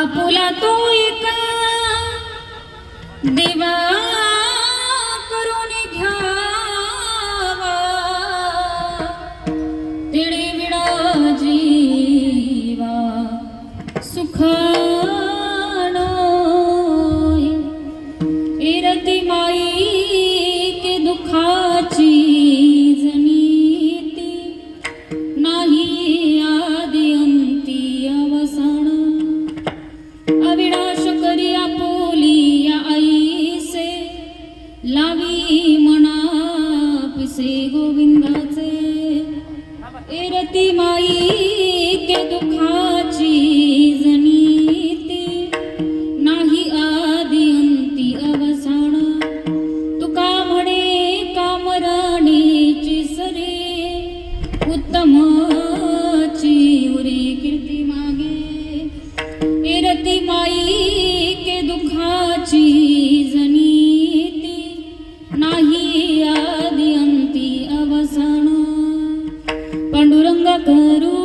आपुला तो एका देवा करून घ्यावा तिळे विडा जीवा सुखानो इरती माई के दुखाची जनीती नाही आदि अंती अवसान अविनाश करी आपुली या आईसे लावी मना पिसे गोविंदाचे इरती माई के दुखाची जनीती नाही आदि अंती अवसान तुका म्हणे कामराणीची सरे उत्तमाची उरी कीर्ती मागे इरती माई के दुखाची जनीती नाही आदि अंती अवसान पांडुरंग करू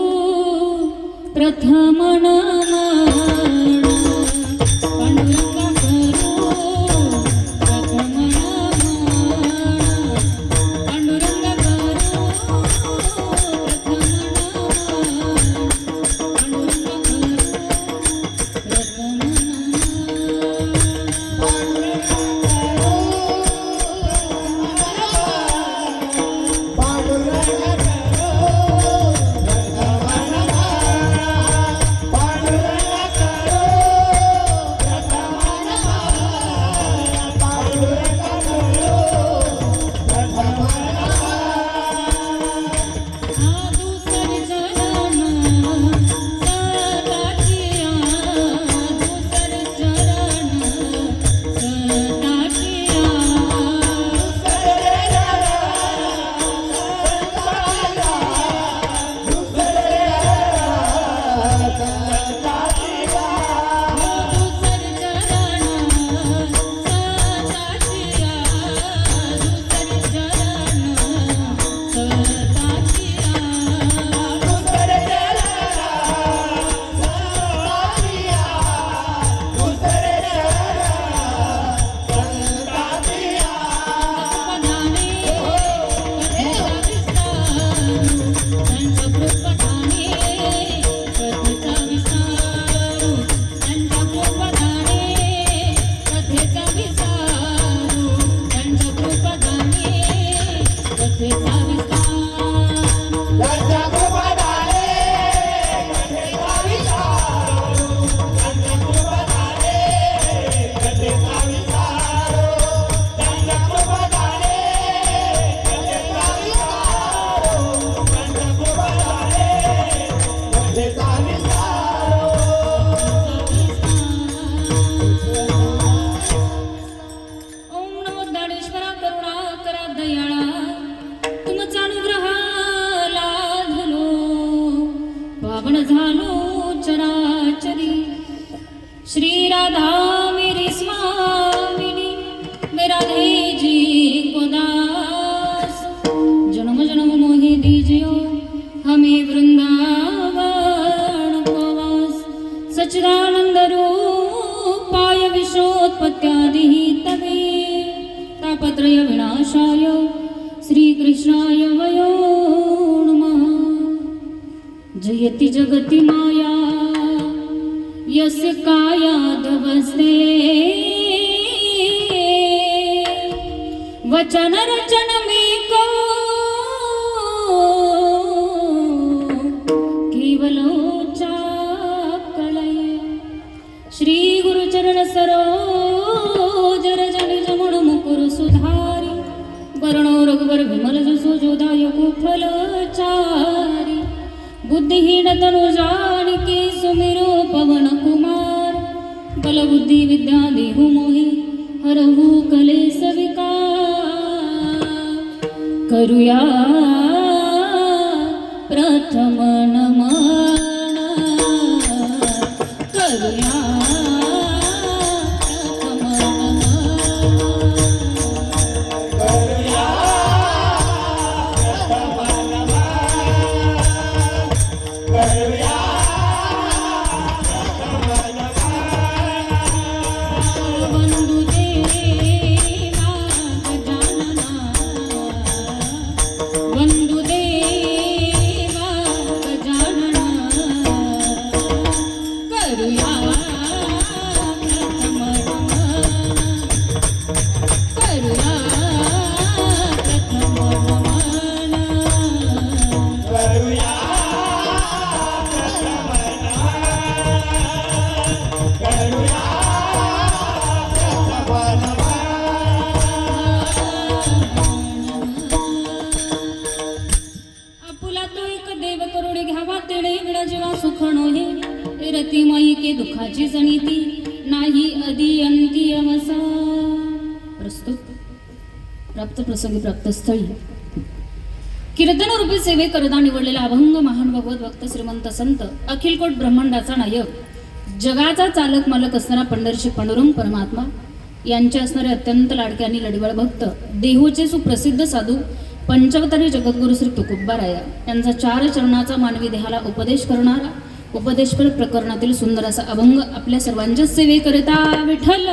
प्रथम नमन पांडुरंग करू प्रथम नमन पांडुरंग करू प्रथम नमन श्री राधा मेरी स्वामिनी मेरा जी को दास जन्म जन्म मोहि दीजियो हमें वृंदावन को वास सच्चिदानंद रूपाय विश्वोत्पत्त्यादि तवे तापत्रय विनाशाय श्री कृष्णाय वयो नमः जयति जगति माया यस्य कायादवस्ते वचन रचन में को केवलोचाकलय श्री गुरु चरण सरोज रज निज गुण मुकुर सुधारी वर्णो रघुवर विमल जसो जोदायको फलचारी बुद्धिहीन तनु जानिके सुमिरो पवन कुमार बल बुद्धि विद्या देहु मोहि हरहु कलेश विकार करुया प्रथम नमन करुया रती माईके दुखाची जणिती नाही अदी अंती अवसा. प्रस्तुत प्राप्त प्रसंगी प्राप्त स्थळी कीर्तन रूपी सेवे करता निवडलेला अभंग महान भगवत भक्त श्रीमंत संत अखिलकोट ब्रह्मांडाचा नायक जगाचा चालक मालक असणारा पंढरशी पांडुरंग परमात्मा यांचे असणारे अत्यंत लाडके आणि लढवळ भक्त देहूचे सुप्रसिद्ध साधू पंचवतारी जगद्गुरु श्री तुकोबाराया यांचा 4 चरणाचा मानवी देहाला उपदेश करणारा उपदेशपर प्रकरणातील सुंदर असा अभंग आपल्या सर्वांच्या सेवेकरिता विठ्ठल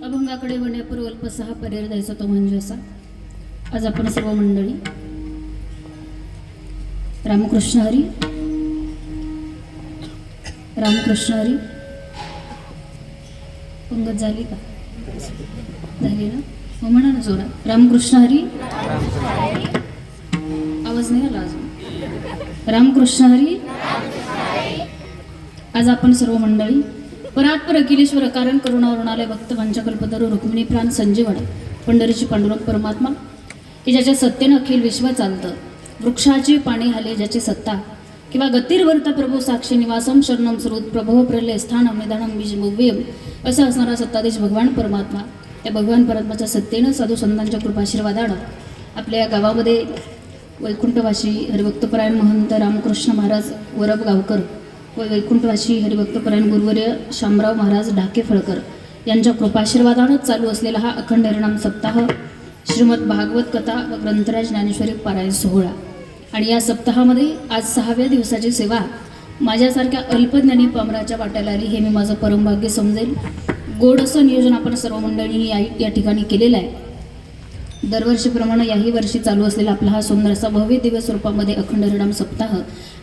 अभंगाकडे वण्यापूर्व अल्प 6 पर्याय द्यायचा तो म्हणजे असा. आज आपण सर्व मंडळी रामकृष्ण हरी रामकृष्ण हरी पंगत झाली का? झाली ना? हो म्हणा ना जोरात. रामकृष्ण हरी. आवाज नाही आला अजून. रामकृष्ण हरी. आज आपण सर्व मंडळी परात्पर अखिलेश्वर कारण करुणावरुणालय भक्त पंचकल्पतरू रुक्मिणी प्राण संजीवनी पंढरीची पांडुरंग परमात्मा की ज्याच्या सत्तेनं अखिल विश्व चालतं. वृक्षाची पाणी हाले ज्याची सत्ता किंवा गतिर्वर्ता प्रभू साक्षी निवासम शरणम श्रुत प्रभो प्रलय स्थानम निदानम बीजमुव्यम असं असणारा सत्ताधीश भगवान परमात्मा. त्या भगवान परमात्माच्या सत्तेनं साधू संतांच्या कृपाशीर्वादानं आपल्या या गावामध्ये वैकुंठवासी हरिभक्तपरायण महंत रामकृष्ण महाराज वरब गावकर व वैकुंठवासी हरिभक्तपरायण गुरुवर्य शामराव महाराज ढाकेफळकर यांच्या कृपाशीर्वादानंच चालू असलेला हा अखंड हरिनाम सप्ताह श्रीमद भागवत कथा व ग्रंथराज ज्ञानेश्वरी पारायण सोहळा. आणि या सप्ताहामध्ये आज 6व्या दिवसाची सेवा माझ्यासारख्या अल्पज्ञानी पामराच्या वाट्याला आली हे मी माझं परमभाग्य समजेल. गोड असं नियोजन आपण सर्व मंडळींनी या ठिकाणी केलेलं आहे. दरवर्षीप्रमाणे याही वर्षी चालू असलेला आपला हा सुंदर असा भव्य दिव्य स्वरूपामध्ये अखंड हरिनाम सप्ताह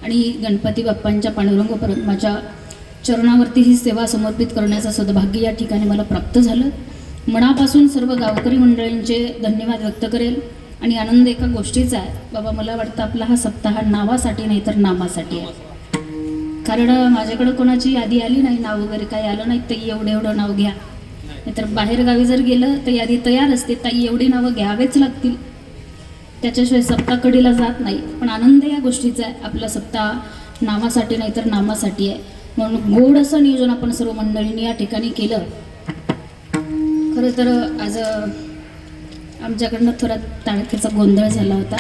आणि गणपती बाप्पांच्या पांडुरंग परमात्म्याच्या चरणावरती ही सेवा समर्पित करण्याचं सद्भाग्य या ठिकाणी मला प्राप्त झालं. मनापासून सर्व गावकरी मंडळींचे धन्यवाद व्यक्त करेल. आणि आनंद एका गोष्टीचा आहे बाबा, मला वाटतं आपला हा सप्ताह नावासाठी नाही तर नामासाठी आहे. कारण माझ्याकडं कोणाची यादी आली नाही, नाव वगैरे काही आलं नाही, ताई एवढं नाव घ्या. नाहीतर बाहेरगावी जर गेलं तर यादी तयार असते, ताई एवढी नावं घ्यावेच लागतील, त्याच्याशिवाय सप्ताकडीला जात नाही. पण आनंद या गोष्टीचा आहे, आपला सप्ताह नावासाठी नाही तर नामासाठी आहे. म्हणून गोड असं नियोजन आपण सर्व मंडळींनी या ठिकाणी केलं. खरं तर आज आमच्याकडनं थोडा तारखेचा गोंधळ झाला होता.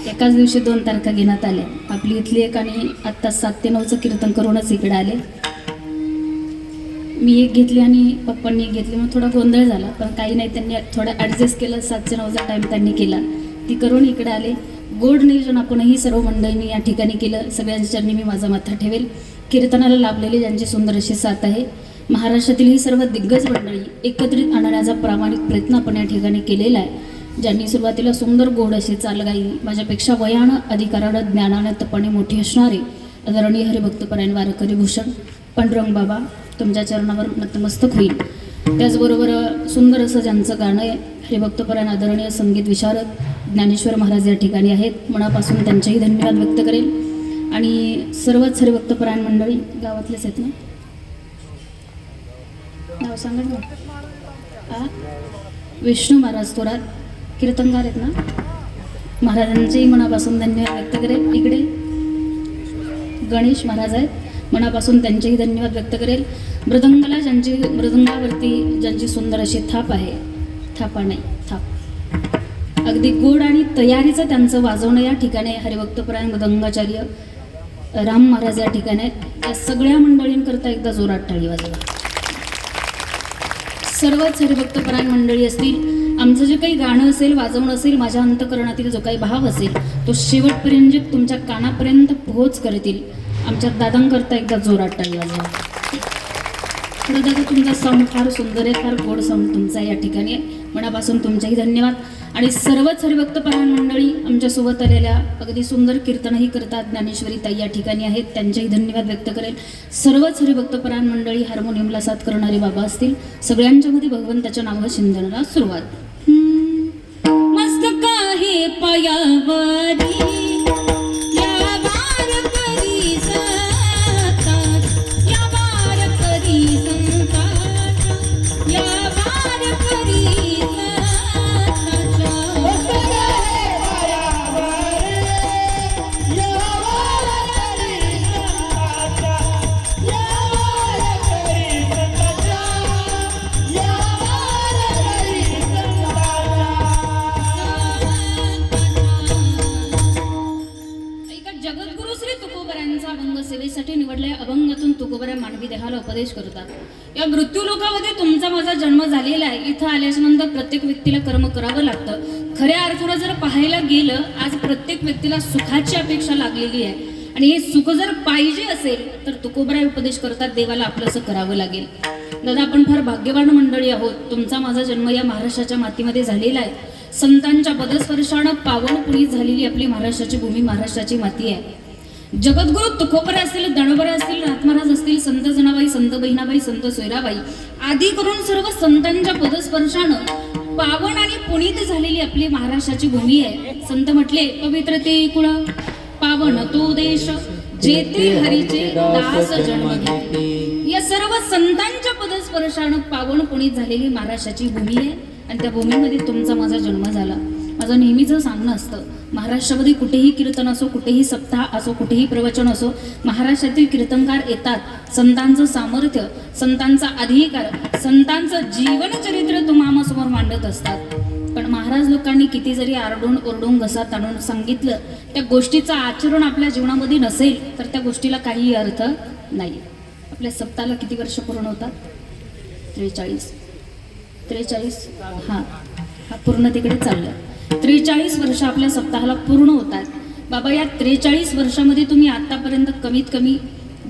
एकाच दिवशी 2 तारखा घेण्यात आल्या. आपली इथली एक आणि आत्ता 7 ते 9चं कीर्तन करूनच इकडे आले. मी एक घेतली आणि पप्पांनी एक घेतली, मग थोडा गोंधळ झाला. पण काही नाही, त्यांनी थोडं ॲडजस्ट केलं. 7 ते 9चा टाईम त्यांनी केला, ती करून इकडे आले. गोड नियोजन आपणही सर्व मंडळींनी या ठिकाणी केलं. सगळ्यांच्या चरणी मी माझा माथा ठेवेल. कीर्तनाला लाभलेली ज्यांची सुंदर अशी साथ आहे, महाराष्ट्रातील ही सर्व दिग्गज मंडळी एकत्रित आणण्याचा प्रामाणिक प्रयत्न आपण या ठिकाणी केलेला आहे. ज्यांनी सुरुवातीला सुंदर गोड अशी चाल गायली, माझ्यापेक्षा वयानं अधिकारानं ज्ञानानं तपणे मोठी असणारे आदरणीय हरिभक्तपरायण वारकरी भूषण पांडुरंग बाबा तुमच्या चरणावर नतमस्तक होईल. त्याचबरोबर सुंदर असं ज्यांचं गाणं आहे हरिभक्तपरायण आदरणीय संगीत विशारद ज्ञानेश्वर महाराज या ठिकाणी आहेत, मनापासून त्यांचेही धन्यवाद व्यक्त करेल. आणि सर्वच हरिभक्तपरायण मंडळी गावातलेच आहेत ना, नाव सांगा ना. विष्णू महाराज थोरात कीर्तनकार आहेत ना, महाराजांचेही मनापासून धन्यवाद व्यक्त करेल. इकडे गणेश महाराज आहेत, मनापासून त्यांचेही धन्यवाद व्यक्त करेल. मृदंगाला मृदंगावरती ज्यांची सुंदर अशी थाप आहे, थापा नाही थाप, अगदी गोड आणि तयारीचं त्यांचं वाजवणं या ठिकाणी हरिभक्तपरायण मृदंगाचार्य राम महाराज या ठिकाणी आहेत. या सगळ्या मंडळींकरता एकदा जोरात टाळी वाजवा. सर्वच हरिभक्तपरायण मंडळी असतील, आमचं जे काही गाणं असेल, वाजवणं असेल, माझ्या अंतकरणातील जो काही भाव असेल तो शेवटपर्यंत तुमच्या कानापर्यंत पोहोच करतील. आमच्या दादांकरता एकदा जोरात टाळी वाजवा. खरं दादा तुमचा साऊंड फार सुंदर आहे, फार गोड साऊंड तुमचा या ठिकाणी आहे. मनापासून तुमचेही धन्यवाद. आणि सर्वच हरिभक्तपरायण मंडळी आमच्यासोबत आलेल्या अगदी सुंदर कीर्तनही करतात ज्ञानेश्वरी ताई या ठिकाणी आहेत, त्यांचेही धन्यवाद व्यक्त करेल. सर्वच हरिभक्तपरायण मंडळी हार्मोनियमला साथ करणारे बाबा असतील, सगळ्यांच्यामध्ये भगवंताच्या नावावर शिंदणाला सुरुवात. मस्त काही पायावरी सेवेसाठी निवडलेल्या अभंगातून तुकोबऱ्या मानवी देहाला उपदेश करतात. या मृत्यू लोकामध्ये तुमचा माझा जन्म झालेला आहे. इथं आल्याच्या नंतर प्रत्येक व्यक्तीला कर्म करावं लागतं. खऱ्या अर्थानं जर पाहायला गेलं, आज प्रत्येक व्यक्तीला सुखाची अपेक्षा लागलेली आहे आणि हे सुख जर पाहिजे असेल तर तुकोबऱ्या उपदेश करतात, देवाला आपलंसं करावं लागेल. दादा आपण फार भाग्यवान मंडळी आहोत. तुमचा माझा जन्म या महाराष्ट्राच्या मातीमध्ये झालेला आहे. संतांच्या पदस्पर्शानं पावन पुनीत झालेली आपली महाराष्ट्राची भूमी, महाराष्ट्राची माती आहे. जगद्गुरु तुकोबरे असतील, दणोबरे असतील, नाथमहाराज असतील, संत जनाबाई, संत बहिणाबाई, संत सोयराबाई आदी करून सर्व संतांच्या पदस्पर्शानं पावन आणि पुनीत झालेली आपली महाराष्ट्राची भूमी आहे. संत म्हटले पवित्र ते कुळ पावन तो देश, जेथे हरीचे दास जन्म घेतले. या सर्व संतांच्या पदस्पर्शानं पावन पुनीत झालेली महाराष्ट्राची भूमी आहे आणि त्या भूमीमध्ये तुमचा माझा जन्म झाला. माझं नेहमीचं सांगणं असतं, महाराष्ट्रामध्ये कुठेही कीर्तन असो, कुठेही सप्ताह असो, कुठेही प्रवचन असो, महाराष्ट्रातील कीर्तनकार येतात. संतांचं सामर्थ्य, संतांचा अधिकार, संतांचं जीवनचरित्र तुम्हासमोर मांडत असतात. पण महाराज लोकांनी किती जरी आरडून ओरडून घसा ताणून सांगितलं, त्या गोष्टीचं आचरण आपल्या जीवनामध्ये नसेल तर त्या गोष्टीला काही अर्थ नाही. आपल्या सप्ताहाला किती वर्ष पूर्ण होतात? 43. हां पूर्ण तिकडे चाललं. 43 वर्ष आपल्या सप्ताहाला पूर्ण होतात. बाबा या 43 वर्षामध्ये तुम्ही आतापर्यंत कमीत कमी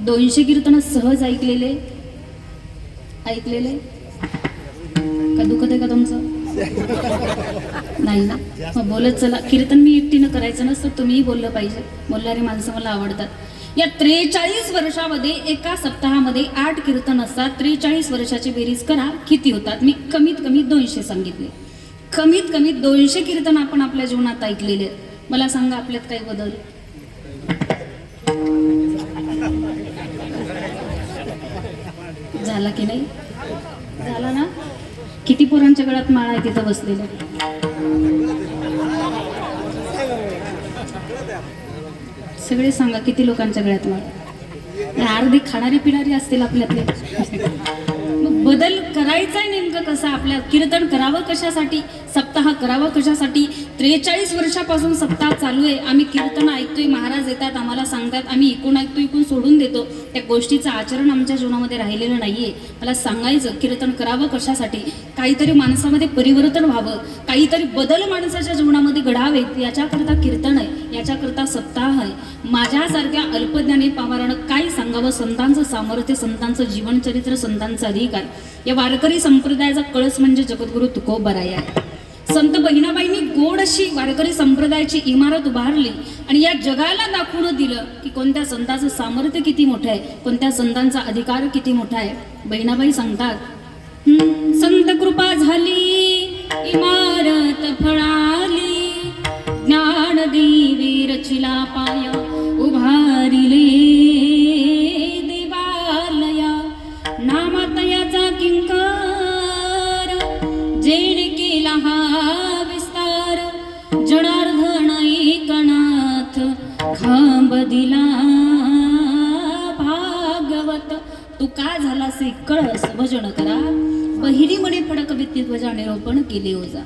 200 कीर्तन सहज ऐकलेले का? दुखत आहे का तुमचं? नाही ना, मग बोलत चला. कीर्तन मी एकटीनं करायचं नसतं, तुम्हीही बोललं पाहिजे. बोलणारी माणसं मला आवडतात. या 43 वर्षामध्ये एका सप्ताहामध्ये 8 कीर्तन असतात. 43 वर्षाची बेरीज करा किती होतात. मी कमीत कमी 200 सांगितले. कमीत कमी 200 कीर्तन आपण आपल्या जीवनात ऐकलेले. मला सांगा आपल्यात काही बदल झाला की नाही? झाला ना? किती पोरांच्या गळ्यात माळा आहे तिथं बसलेल्या? सगळे सांगा किती लोकांच्या गळ्यात माळा? अर्धी खाणारी पिणारी असतील आपल्यातले. मग बदल करायचाय नेमकं कसा? आपल्या कीर्तन करावं कशासाठी, सप्ताह करावा कशासाठी? 43 वर्षापासून सप्ताह चालू आहे. आम्ही कीर्तन ऐकतोय, महाराज येतात आम्हाला सांगतात, आम्ही इकून ऐकतो, इकून सोडून देतो. त्या गोष्टीचं आचरण आमच्या जीवनामध्ये राहिलेलं नाहीये. मला सांगायचं कीर्तन करावं कशासाठी? काहीतरी माणसामध्ये परिवर्तन व्हावं, काहीतरी बदल माणसाच्या जीवनामध्ये घडावेत, याच्याकरता कीर्तन आहे, याच्याकरता सप्ताह आहे. माझ्यासारख्या अल्पज्ञानी पामरानं काय सांगावं? संतांचं सामर्थ्य, संतांचं जीवनचरित्र, संतांचा अधिकार. या वारकरी संप्रदायाचा कळस म्हणजे जगद्गुरु तुकोबराय आहे. संत बहिणाबाईंनी गोड अशी वारकरी संप्रदायाची इमारत उभारली आणि या जगाला दाखवून दिलं की कोणत्या संतांचं सामर्थ्य किती मोठं आहे, कोणत्या संतांचा अधिकार किती मोठा आहे. बहिणाबाई सांगतात, संत कृपा झाली इमारत फळाली, ज्ञानदेवी रचिला पाया उभारिले देवालया नामातयाचा किंकार जेणे केला हा विस्तार जनार्दन एकनाथ खांब दिला भागवत तू का झाला से कळस भजन करा पहिली म्हणे फडक भित्तीध्वजा निरोपण केले ओजा.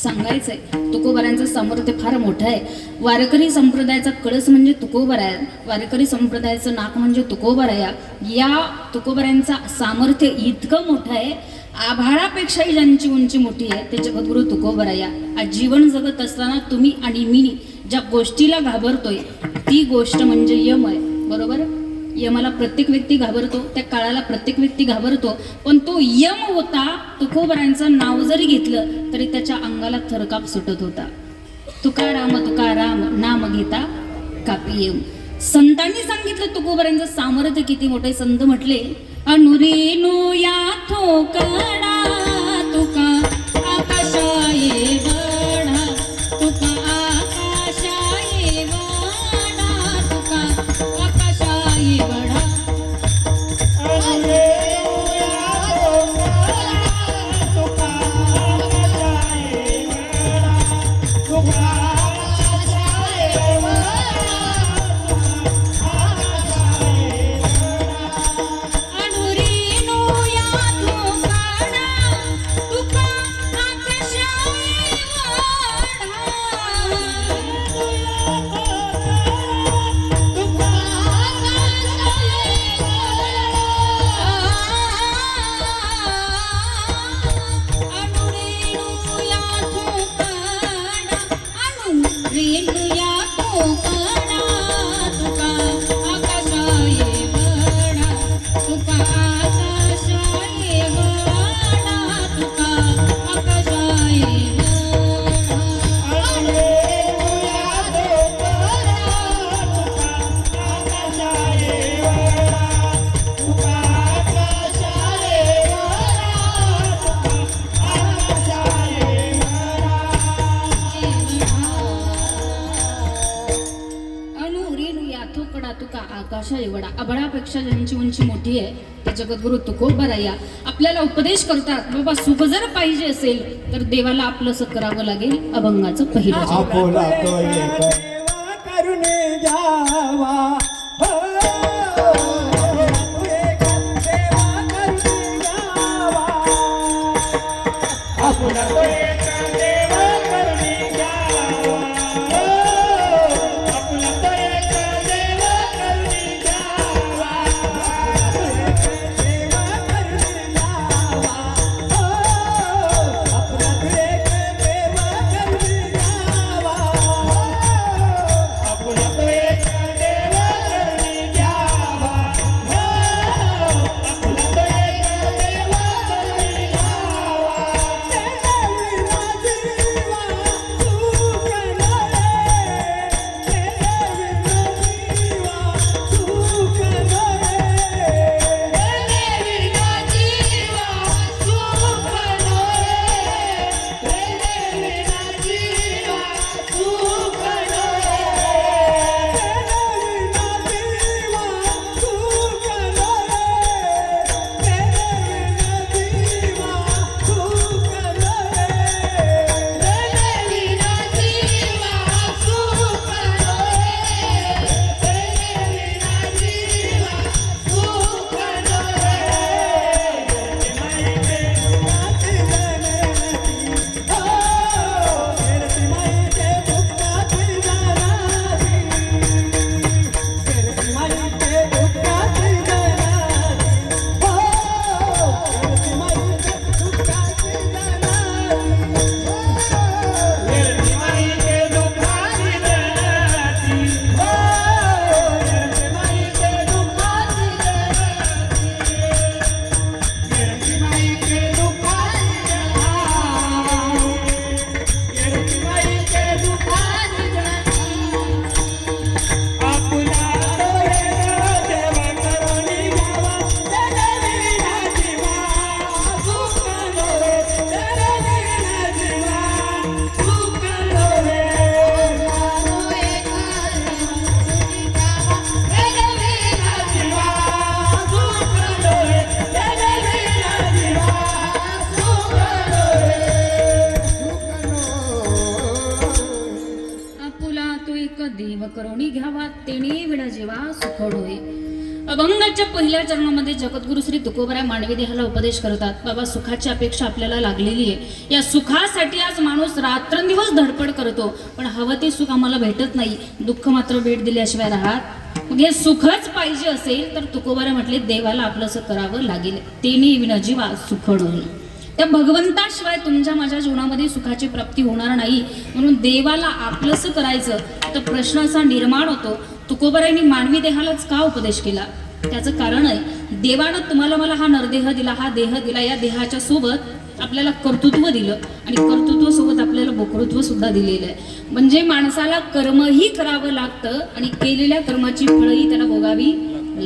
सांगायचंय तुकोबारांचं सामर्थ्य फार मोठं आहे. वारकरी संप्रदायाचा कळस म्हणजे तुकोबारा आहे. वारकरी संप्रदायाचं नाक म्हणजे तुकोबाराया. या तुकोबारांचा सामर्थ्य इतकं मोठं आहे आभाळापेक्षाही ज्यांची उंची मोठी आहे ते जगद्गुरु तुकोबाराया. आज जीवन जगत असताना तुम्ही आणि मी ज्या गोष्टीला घाबरतोय ती गोष्ट म्हणजे यम आहे. बरोबर. यमाला प्रत्येक व्यक्ती घाबरतो, त्या काळाला प्रत्येक व्यक्ती घाबरतो, पण तो यम होता. तुकोबारांचं नाव जरी घेतलं तरी त्याच्या अंगाला थरकाप सुटत होता. तुकाराम नाम घेता कापी यम. संतांनी सांगितलं तुकोबारांचं सामर्थ्य किती मोठे. संत म्हटले अनुरेनो या थोकडा तुका आकाशाये वडा तुका आकाशाये वडा तुका आकाशाये वडा. आकाशा एवढा. आभाळापेक्षा ज्यांची उंची मोठी आहे ते जगद्गुरु तुकोबाराया आपल्याला उपदेश करतात. बाबा सुख जर पाहिजे असेल तर देवाला आपलंसं करावं लागेल. अभंगाचं पहिलं जाणीव करुणी घ्यावा तेणे विडा जीवा सुखड होय. अभंगाच्या पहिल्या चरणामध्ये जगद्गुरु श्री तुकोबराय मानवी देहाला उपदेश करतात. बाबा, सुखाची अपेक्षा आपल्याला लागलेली आहे. या सुखासाठी आज माणूस रात्रंदिवस धडपड करतो, पण हवं ते सुख आम्हाला भेटत नाही. दुःख मात्र भेट दिल्याशिवाय राहत. मग हे सुखच पाहिजे असेल तर तुकोबराय म्हटले देवाला आपलंसं करावं लागेल. तेने विनजीवा सुखड होईल. त्या भगवंताशिवाय तुमच्या माझ्या जीवनामध्ये सुखाची प्राप्ती होणार नाही. म्हणून देवाला आपलंसं करायचं. तर प्रश्न असा निर्माण होतो, तुकोबरायांनी मानवी देहालाच का उपदेश केला? त्याचं कारण आहे, देवानं तुम्हाला मला हा नरदेह दिला, हा देह दिला. या देहाच्या सोबत आपल्याला कर्तृत्व दिलं आणि कर्तृत्व सोबत आपल्याला भोक्तृत्व सुद्धा दिलेलं आहे. म्हणजे माणसाला कर्मही करावं लागतं आणि केलेल्या कर्माची फळंही त्याला भोगावी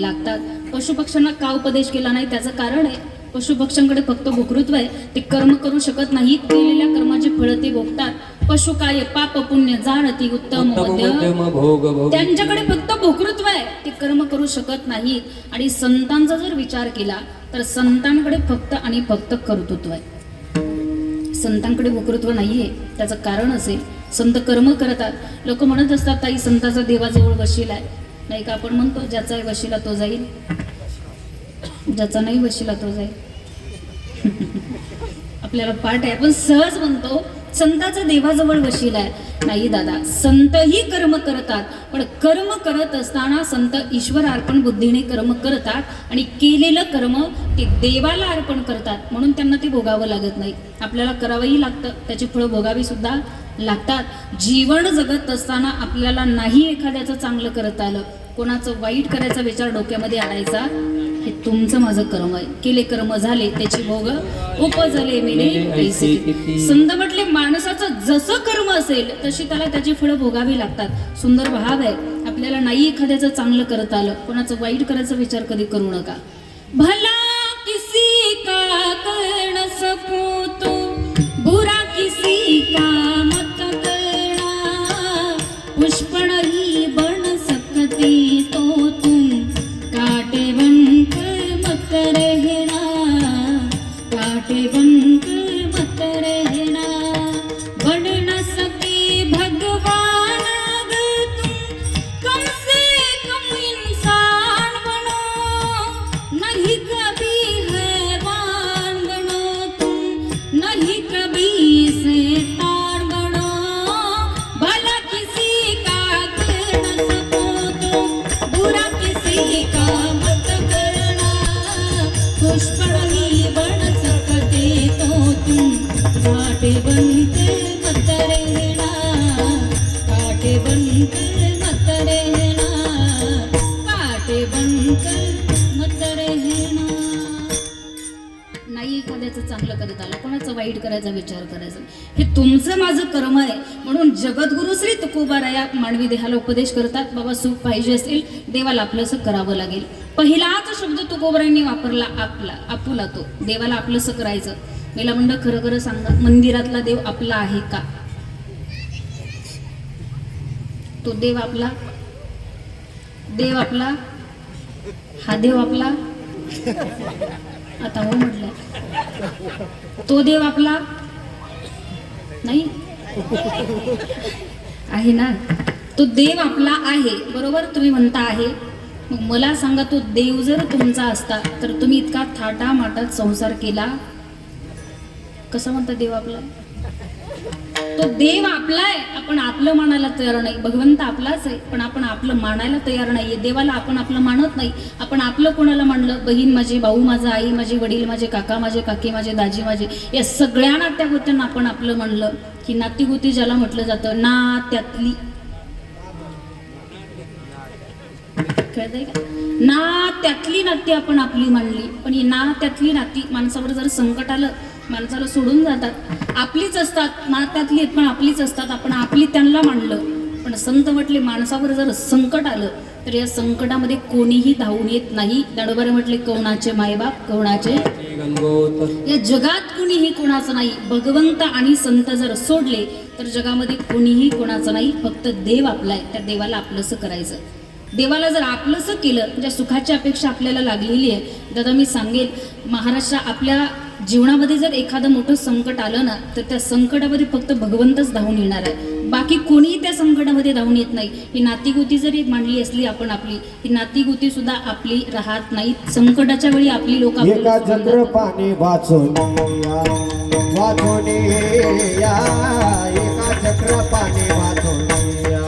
लागतात. पशुपक्ष्यांना का उपदेश केला नाही? त्याचं कारण आहे, पशुपक्ष्यांकडे फक्त भोक्तृत्व आहे. ते कर्म करू शकत नाहीत, केलेल्या कर्माची फळं ते भोगतात. पशु काय पाप पुण्य जाणती उत्तम मध्यम भोग. त्यांच्याकडे फक्त भोक्तृत्व आहे, ते कर्म करू शकत नाहीत. आणि संतांचा जर विचार केला तर संतांकडे फक्त आणि फक्त कर्तृत्व आहे. संतांकडे भोक्तृत्व नाहीये. त्याचं कारण असेल, संत कर्म करतात. लोक म्हणत असतात ताई संताचा देवाजवळ वशील आहे. नाही का आपण म्हणतो, ज्याचा वशीला तो जाईल, ज्याचा नाही वशीला तो जाईल. आपल्याला पाठ आहे, आपण सहज म्हणतो संताचा देवाजवळ वशील आहे. नाही दादा, संतही कर्म करतात, पण कर्म करत असताना संत ईश्वर अर्पण बुद्धीने कर्म करतात आणि केलेलं कर्म ते देवाला अर्पण करतात. म्हणून त्यांना ते भोगावं लागत नाही. आपल्याला करावंही लागतं, त्याची फळं भोगावी सुद्धा लागतात. जीवन जगत असताना आपल्याला नाही एखाद्याचं चांगलं करता आलं, कोणाचं वाईट करायचा विचार डोक्यामध्ये आणायचा, हे तुमचं माझं कर्म आहे. केले कर्म झाले त्याची भोग उपजले मेले पैसे. संत म्हटले माणसाचं जसं कर्म असेल तशी त्याला त्याची फळं भोगावी लागतात. सुंदर भाव आहे. आपल्याला नाही एखाद्याचं चांगलं करता आलं, कोणाचं वाईट करायचा विचार कधी करू नका. भला किसी का कर न सकूं तो बुरा किसी का मत करना. पुष्पण ही बन सकती तो तुम काटे बनकर मत रहना. काटे बनकर मत रहना. बन न सके भगवान अगर तुम कम से कम इंसान बनो. नहीं कभी हैवान बनो तुम, नहीं कभी शैतान बनो. भला किसी का कर न सको तुम बुरा किसी का मत करना. पुष्पण ही बन सकते तो तुम कांटे बनकर मत रहना. कांटे बनकर मत रहना. कांटे बनकर मत रहना. नाही एखाद्याचं चांगलं करत आलं, कोणाचं वाईट करायचा विचार करायचा, हे तुमचं माझं कर्म आहे. म्हणून जगद्गुरु श्री तुकोबाराया मानवी देहाला उपदेश करतात. बाबा, सुख पाहिजे असेल देवाला आपलंसं करावं लागेल. पहिलाच शब्द तुकोबारायांनी वापरला आपला, आपुला. तो देवाला आपलंसं करायचं. मला म्हणलं खरं खरं सांगा, मंदिरातला देव आपला आहे का? तो देव आपला? देव आपला? हा देव आपला? आता हो म्हटलं. तो देव आपला नाही आहे ना? तो देव आपला आहे, बरोबर तुम्ही म्हणता आहे. मग मला सांगा, तो देव जर तुमचा असता तर तुम्ही इतका थाटामाटात संसार केला? कसं म्हणता देव आपला? तो देव आपला आहे, आपण आपलं मानायला तयार नाही. भगवंत आपलाच आहे, पण आपण आपलं मानायला तयार नाहीये. देवाला आपण आपलं मानत नाही. आपण आपलं कोणाला मानलं? बहीण माझी, भाऊ माझा, आई माझे, वडील माझे, काका माझे, काकी माझे, दाजी माझे, या सगळ्या नात्या होत्यांना आपण आपलं म्हणलं. की नाती होती ज्याला म्हटलं जातं नात्यातली. कळतंय का? नात्यातली नाती आपण आपली मानली. पण ही नात्यातली नाती माणसावर जर संकट आलं, माणसाला सोडून जातात. आपलीच असतात, नात्यातली आहेत पण आपलीच असतात. आपण आपली त्यांना मानलं. पण संत म्हटले माणसावर जर संकट आलं तर या संकटामध्ये कोणीही धावून येत नाही. दाडोबारे म्हटले कवणाचे मायबाप कवणाचे, या जगात कोणीही कोणाचं नाही. भगवंत आणि संत जर सोडले तर जगामध्ये कोणीही कोणाचं नाही. फक्त देव आपला आहे, त्या देवाला आपलंसं करायचं. देवाला जर आपलंसं केलं, ज्या सुखाची अपेक्षा आपल्याला लागलेली आहे, दादा मी सांगेल महाराष्ट्र आपल्या जीवनामध्ये जर एखादं मोठं संकट आलं ना, तर त्या संकटामध्ये फक्त भगवंतच धावून येणार आहे, बाकी कोणीही त्या संकटामध्ये धावून येत नाही. ही नातीगोती जरी मांडली असली आपण आपली, ही नातीगोती सुद्धा आपली राहत नाही. संकटाच्या वेळी आपली लोक एका चक्र पाणी वाचोनिया वाचोनिया एका चक्र पाणी वाचोनिया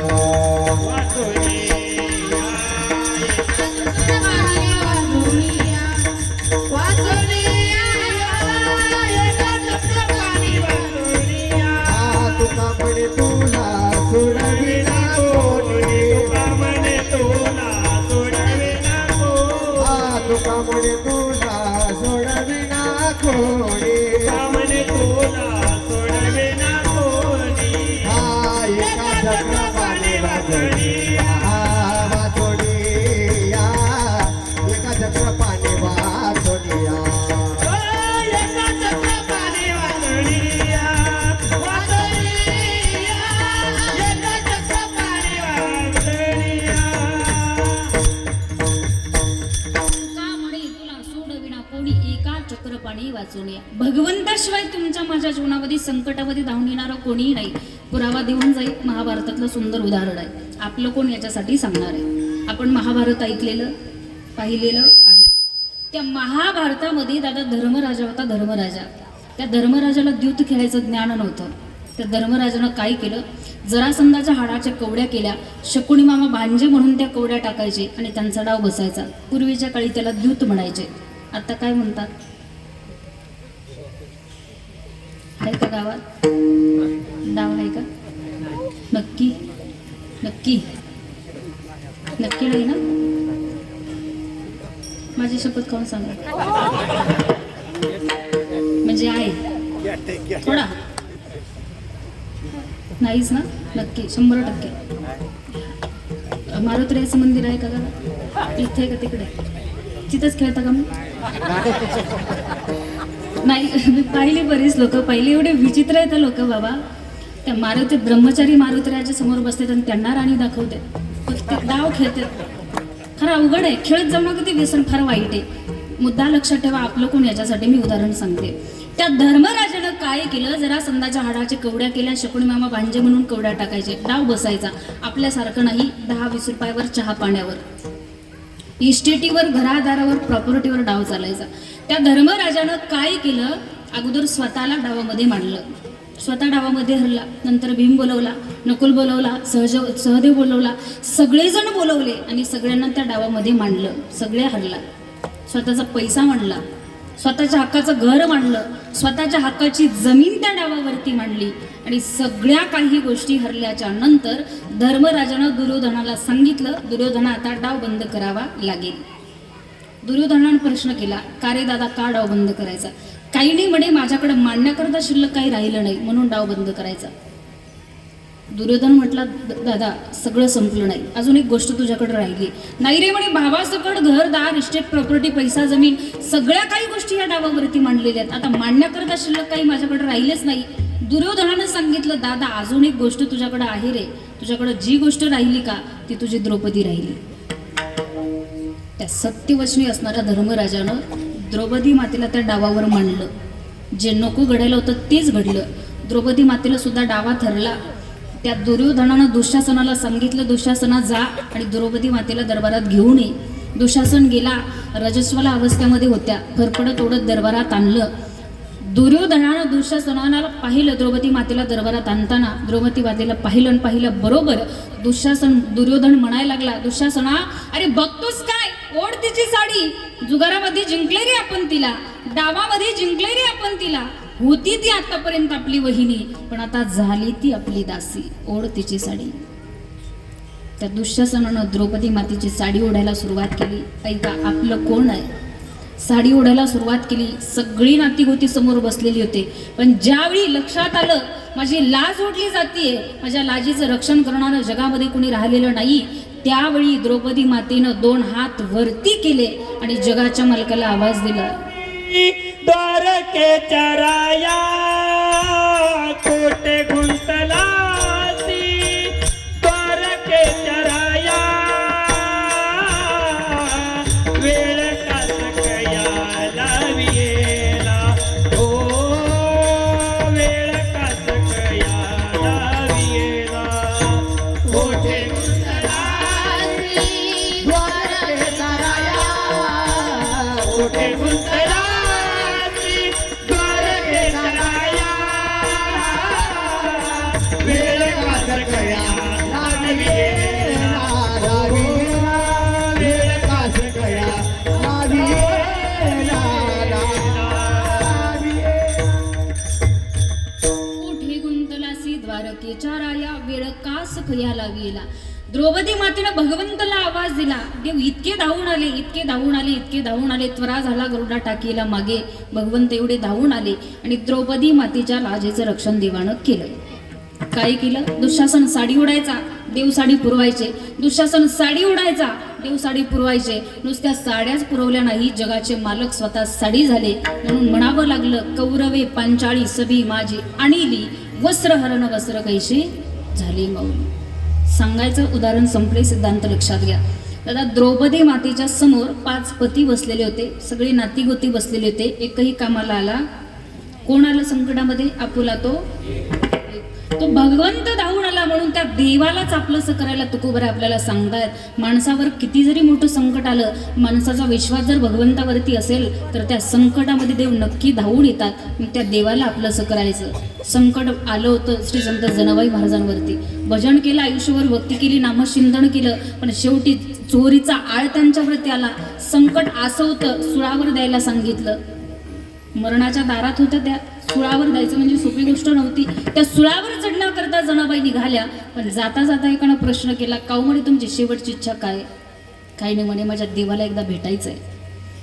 तुका म्हणे तुला सोडविना कोणी तुका म्हणे तुला सोडविना कोणी एका चक्र पाणी वाचोनिया वाचोनिया एका चक्र पाणी वाचोनिया चक्रपाणी वाचून या. भगवंताशिवाय तुमच्या माझ्या जीवनामध्ये संकटामध्ये धावून येणारा कोणीही नाही. पुरावा देऊन जाईल. महाभारतातलं सुंदर उदाहरण आहे. आपलं कोण याच्यासाठी सांगणार आहे. आपण महाभारत ऐकलेलं पाहिलेलं आहे. त्या महाभारतामध्ये दादा धर्मराजा होता. धर्मराजा, त्या धर्मराजाला द्यूत खेळायचं ज्ञान नव्हतं. त्या धर्मराजानं काय केलं, जरासंधाच्या हाडाच्या कवड्या केल्या. शकुनी मामा भांजे म्हणून त्या कवड्या टाकायचे आणि त्यांचा डाव बसायचा. पूर्वीच्या काळी त्याला द्यूत म्हणायचे. आता काय म्हणतात, आहे का गावात डाव आहे का? नक्की नक्की नक्की नाही ना? माझी शपथ खाऊन सांगा. म्हणजे आहे थोडा नाहीच ना? नक्की 100%. मारुतीचं मंदिर आहे का गावात? इथे का तिकडे? तिथंच खेळता का? मग नाही, मी पाहिली बरीच लोक पाहिली. एवढे विचित्र आहेत लोक बाबा. त्या मारुती ब्रह्मचारी मारुतीराजा समोर बसतात आणि त्यांना राणी दाखवते, ते डाव खेळतात. खरं अवघड आहे. खेळत जाऊ नका, ते व्यसन फार वाईट आहे. मुद्दा लक्षात ठेवा. आपलं कोण याच्यासाठी मी उदाहरण सांगते. त्या धर्मराजानं काय केलं, जरा संधाच्या हाडाच्या कवड्या केल्या. शकुनी मामा भांजे म्हणून कवड्या टाकायचे. डाव बसायचा. आपल्यासारखं नाही 10-20 रुपयावर चहा पाण्यावर, इस्टेटीवर, घरादारावर, प्रॉपर्टीवर डाव चालायचा. त्या धर्मराजानं काय केलं, अगोदर स्वतःला डावामध्ये मांडलं. स्वतः डावामध्ये हरला. नंतर भीम बोलवला, नकुल बोलवला, सहदेव बोलवला. सगळेजण बोलवले आणि सगळ्यांना त्या डावामध्ये मांडलं. सगळे हरला. स्वतःचा पैसा मांडला, स्वतःच्या हक्काचं घर मांडलं, स्वतःच्या हक्काची जमीन त्या डावावरती मांडली आणि सगळ्या काही गोष्टी हरल्याच्या नंतर धर्मराजानं दुर्योधनाला सांगितलं, दुर्योधना आता डाव बंद करावा लागेल. दुर्योधनानं प्रश्न केला, का रे दादा, का डाव बंद करायचा? काही नाही म्हणे, माझ्याकडे मांडण्याकरता शिल्लक काही राहिलं नाही म्हणून डाव बंद करायचा. दुर्योधन म्हटला, दादा सगळं संपलं नाही, अजून एक गोष्ट तुझ्याकडे राहिली. नाही रे म्हणे, भावासकट घरदार, इस्टेट, प्रॉपर्टी, पैसा, जमीन, सगळ्या काही गोष्टी या डावावरती मांडलेल्या आहेत. आता मांडण्याकरता शिल्लक काही माझ्याकडे राहिलेच नाही. दुर्योधनानं सांगितलं, दादा अजून एक गोष्ट तुझ्याकडे आहे रे. तुझ्याकडे जी गोष्ट राहिली का, ती तुझी द्रौपदी राहिली. त्या सत्यवचनी असणाऱ्या धर्मराजानं द्रौपदी मातेला त्या डावावर मांडलं. जे नको घडायला होतं तेच घडलं. द्रौपदी मातेला सुद्धा डावात हरला. त्या दुर्योधनानं दुःशासनाला सांगितलं, दुःशासना जा आणि द्रौपदी मातेला दरबारात घेऊन ये. दुःशासन गेला. रजस्वला अवस्थेमध्ये होत्या. फरफडत ओढत दरबारात आणलं. दुर्योधनानं दुःशासनाला पाहिलं. द्रौपदी मातेला दरबारात आणताना द्रौपदी मातेला पाहिलं बरोबर दुर्योधन म्हणायला लागला, दुःशासना अरे बघतोस काय, ओढ तिची साडी. जुगारामध्ये जिंकले रे आपण तिला, डावामध्ये जिंकले रे आपण तिला. होती ती आतापर्यंत आपली वहिनी, पण आता झाली ती आपली दासी. ओढ तिची साडी. त्या दुःशासनानं द्रौपदी मातेची साडी ओढायला सुरुवात केली. ऐका, आपलं कोण आहे? साडी ओढायला सुरुवात केली. सगळी नातीगोती समोर बसलेली होते. पण ज्यावेळी लक्षात आलं माझी लाज ओढली जातीये, माझ्या लाजीचं रक्षण करणारं जगामध्ये कोणी राहिलेलं नाही, त्यावेळी द्रौपदी मातेनं 2 हात वरती केले आणि जगाच्या मालकाला आवाज दिला, द्वारकेच्या राया कोटे गुंतला, द्वारकेच्या राया कुठे गुंतलासी द्वारकेशराया वेळ का सकया लावी वेळ का सकया लावी कुठे गुंतलासी द्वारकेच्या राया वेळ का सखया लावीला. द्रौपदी मातेनं भगवंताला आवाज दिला. देव इतके धावून आले, इतके धावून आले, इतके धावून आले. त्वरा झाला गरुडा टाकीला मागे. भगवंत एवढे धावून आले आणि द्रौपदी मातेच्या लाजेचं रक्षण देवानं केलं. काय केलं? दुःशासन साडी उडायचा, देव साडी पुरवायचे. दुःशासन साडी उडायचा, देव साडी पुरवायचे. नुसत्या साड्याच पुरवल्या नाही, जगाचे मालक स्वतः साडी झाले. म्हणून म्हणावं लागलं, कौरवे पांचाळी सभी माझी आणिली, वस्त्रहरण वस्त्र कैशी झाली मौली. सांगायचं उदाहरण संपले, सिद्धांत लक्षात घ्या. दादा द्रौपदी मातेच्या समोर 5 पती बसलेले होते, सगळे नातीगोती बसलेले होते. एकही कामाला आला. कोण आलं संकटामध्ये? आपुला तो भगवंत धावून आला. म्हणून त्या देवालाच आपलंसं करायला तुकोबरे आपल्याला सांगतायत. माणसावर किती जरी मोठं संकट आलं, माणसाचा विश्वास जर भगवंतावरती असेल तर त्या संकटामध्ये देव नक्की धावून येतात. मग त्या देवाला आपलंसं करायचं. संकट आलं होतं श्री संत जनाबाई महाराजांवरती. भजन केलं, आयुष्यभर भक्ती केली, नामचिंतन केलं, पण शेवटी चोरीचा आळ त्यांच्यावरती आला. संकट असं होतं, सुळावर द्यायला सांगितलं. मरणाच्या दारात होत्या त्या. सुळावर द्यायचं म्हणजे सोपी गोष्ट नव्हती. त्या सुळावर चढण्याकरता जनाबाई निघाल्या. पण जाता जाता एकानं प्रश्न केला, काऊ म्हणे तुमची शेवटची इच्छा काय? काही नाही म्हणे, माझ्या देवाला एकदा भेटायचंय.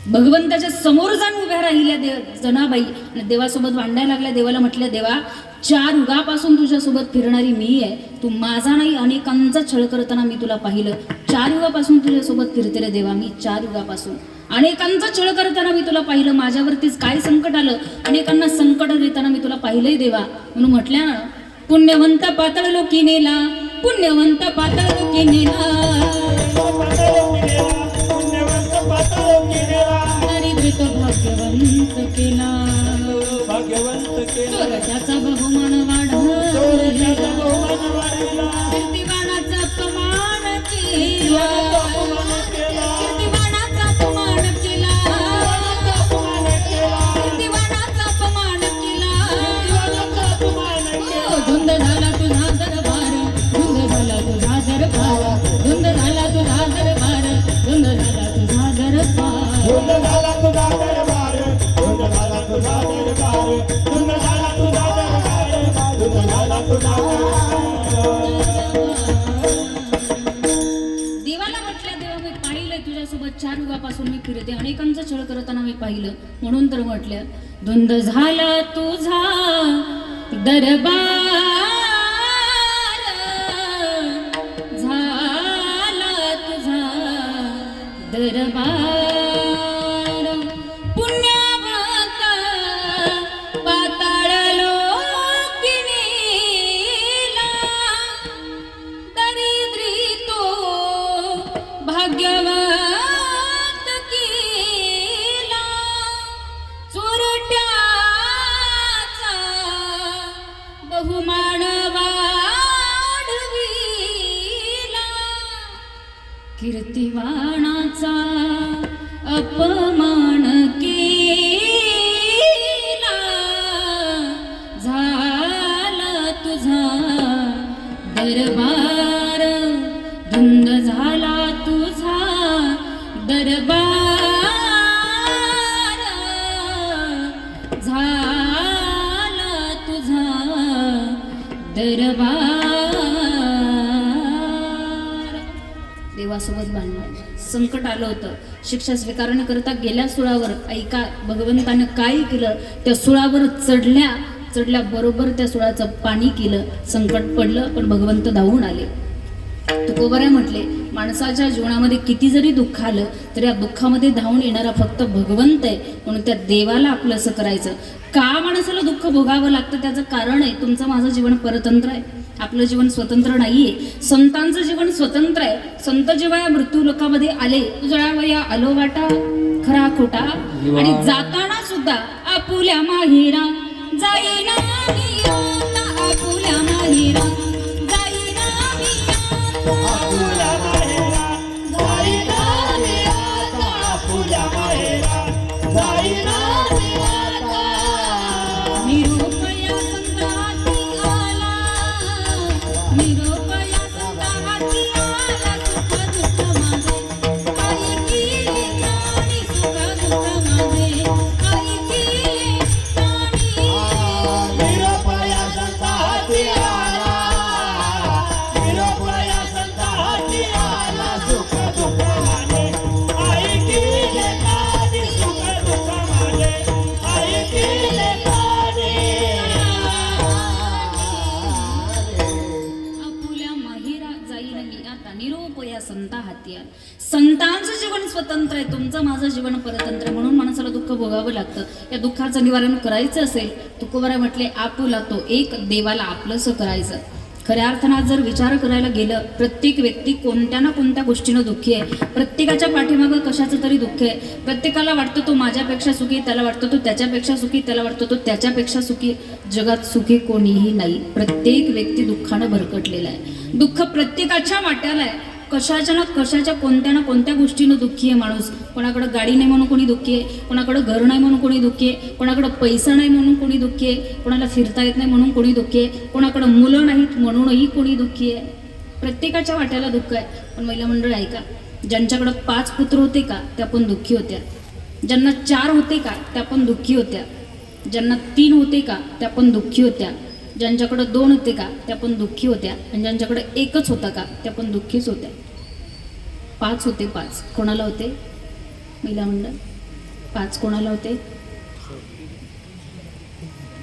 भगवंताच्या समोर जाऊन उभ्या राहिल्या जनाबाई आणि देवासोबत भांडायला लागल्या. देवाला म्हटल्या, देवा 4 युगापासून तुझ्यासोबत फिरणारी मी आहे. तू माझा नाही, अनेकांचा छळ करताना मी तुला पाहिलं. 4 युगापासून तुझ्यासोबत फिरते रे देवा मी. 4 युगापासून अनेकांचा छळ करताना मी तुला पाहिलं. माझ्यावरतीच काय संकट आलं, अनेकांना संकट देताना मी तुला पाहिलंय देवा. म्हणून म्हटल्या ना, पुण्यवंत पातळ लोकी नेला, पुण्यवंत पातळ लोकी नेला, दारिद्र्य तो भाग्यवंत केला, चोरट्याचा बहुमान वाढवला, कीर्तिवानाचा अपमान केला, कीर्तिवानाचा अपमान केला, कीर्तिवानाचा अपमान केला. धुंद झाला तुझा दरबार, धुंद झाला तुझा दरबार, धुंद झाला तुझा दरबार, धुंद झाला तुझा दरबार. धुंद झाला तुझा दरबार, धुंद झाला तुझा दरबार, धुंद झाला तुझा दरबार, धुंद झाला तुझा देवाला म्हटलं, देवा मी पाहिलंय तुझ्यासोबत 4 युगापासून मी फिरते, अनेकांचा छळ करताना मी पाहिलं. म्हणून तर म्हटलं, धुंद झाला तुझा दरबार, झाला तुझा दरबार. पुण्यवंत पाताळ लोकी नेला, दारिद्र्य तो भाग्यवंत केला, चोरट्याचा बहुमान वाढविला, कीर्तिवानाचा अपमान केला, झाला तुझा दरबार, धुंद झाला तुझा दरबार, झाला तुझा दरबार. देवासोबत भांडण, संकट आलं होतं. शिक्षा स्वीकारण्याकरता गेल्या सुळावर. ऐका भगवंतानं काय केलं, त्या सुळावर चढल्याबरोबर त्या सुळाचं पाणी केलं. संकट पडलं पण भगवंत धावून आले. तुकोबऱ्या म्हटले, माणसाच्या जीवनामध्ये किती जरी दुःख आलं तरी या दुःखामध्ये धावून येणारा फक्त भगवंत आहे. म्हणून त्या देवाला आपलं असं करायचं. का माणसाला दुःख भोगावं लागतं त्याचं कारण आहे, तुमचं माझं जीवन परतंत्र आहे, आपलं जीवन स्वतंत्र नाहीये. संतांचं जीवन स्वतंत्र आहे. संत जेव्हा या मृत्यू लोकामध्ये आले, जळावया आलो वाटा खरा खोटा, आणि जाताना सुद्धा आपुल्या माहेरा जाईना मी आता, आपुल्या माहेरा जाईना मी आता, आपुल्या माहेरा, जाईना मी आता आपुल्या माहेरा, सुख दुःख माझे आई केले काढे सुख दुःख माझे आई केले काढे आपुल्या माहिरा जाई नाही आता निरोप या संता हाती आला. संतांचं जीवन स्वतंत्र आहे, तुमचं माझं जीवन परतंत्र आहे. म्हणून माणसाला दुःख भोगावं लागतं. या दुःखाचं निवारण करायचं असेल तुकोबारा म्हटले आपुला तो एक देवाला आपलंसं करायचं. खऱ्या अर्थानं जर विचार करायला गेलं प्रत्येक व्यक्ती कोणत्या ना कोणत्या गोष्टीनं दुःखी आहे. प्रत्येकाच्या पाठीमागं कशाचं तरी दुःख आहे. प्रत्येकाला वाटतं तो माझ्यापेक्षा सुखी, त्याला वाटतं तो त्याच्यापेक्षा सुखी, त्याला वाटतं तो त्याच्यापेक्षा सुखी. जगात सुखी कोणीही नाही. प्रत्येक व्यक्ती दुःखानं भरकटलेला आहे. दुःख प्रत्येकाच्या वाट्याला आहे. कशाच्या कोणत्या ना कोणत्या गोष्टीनं दुःखी आहे माणूस. कोणाकडं गाडी नाही म्हणून कोणी दुःखी आहे, कोणाकडं घर नाही म्हणून कोणी दुःखी आहे, कोणाकडं पैसा नाही म्हणून कोणी दुःखी आहे, कोणाला फिरता येत नाही म्हणून कोणी दुःखी आहे, कोणाकडं मुलं नाहीत म्हणूनही कोणी दुःखी आहे. प्रत्येकाच्या वाट्याला दुःख आहे. पण महिला मंडळ ऐका, ज्यांच्याकडं 5 पुत्र होते का त्या पण दुःखी होत्या. ज्यांना 4 होते का त्या पण दुःखी होत्या. ज्यांना 3 होते का त्या पण दुःखी होत्या. ज्यांच्याकडं 2 होते का त्या पण दुःखी होत्या. आणि ज्यांच्याकडे 1च होता का त्या पण दुःखीच होत्या. 5 होते. 5 कोणाला होते महिला मंडळ? 5 कोणाला होते?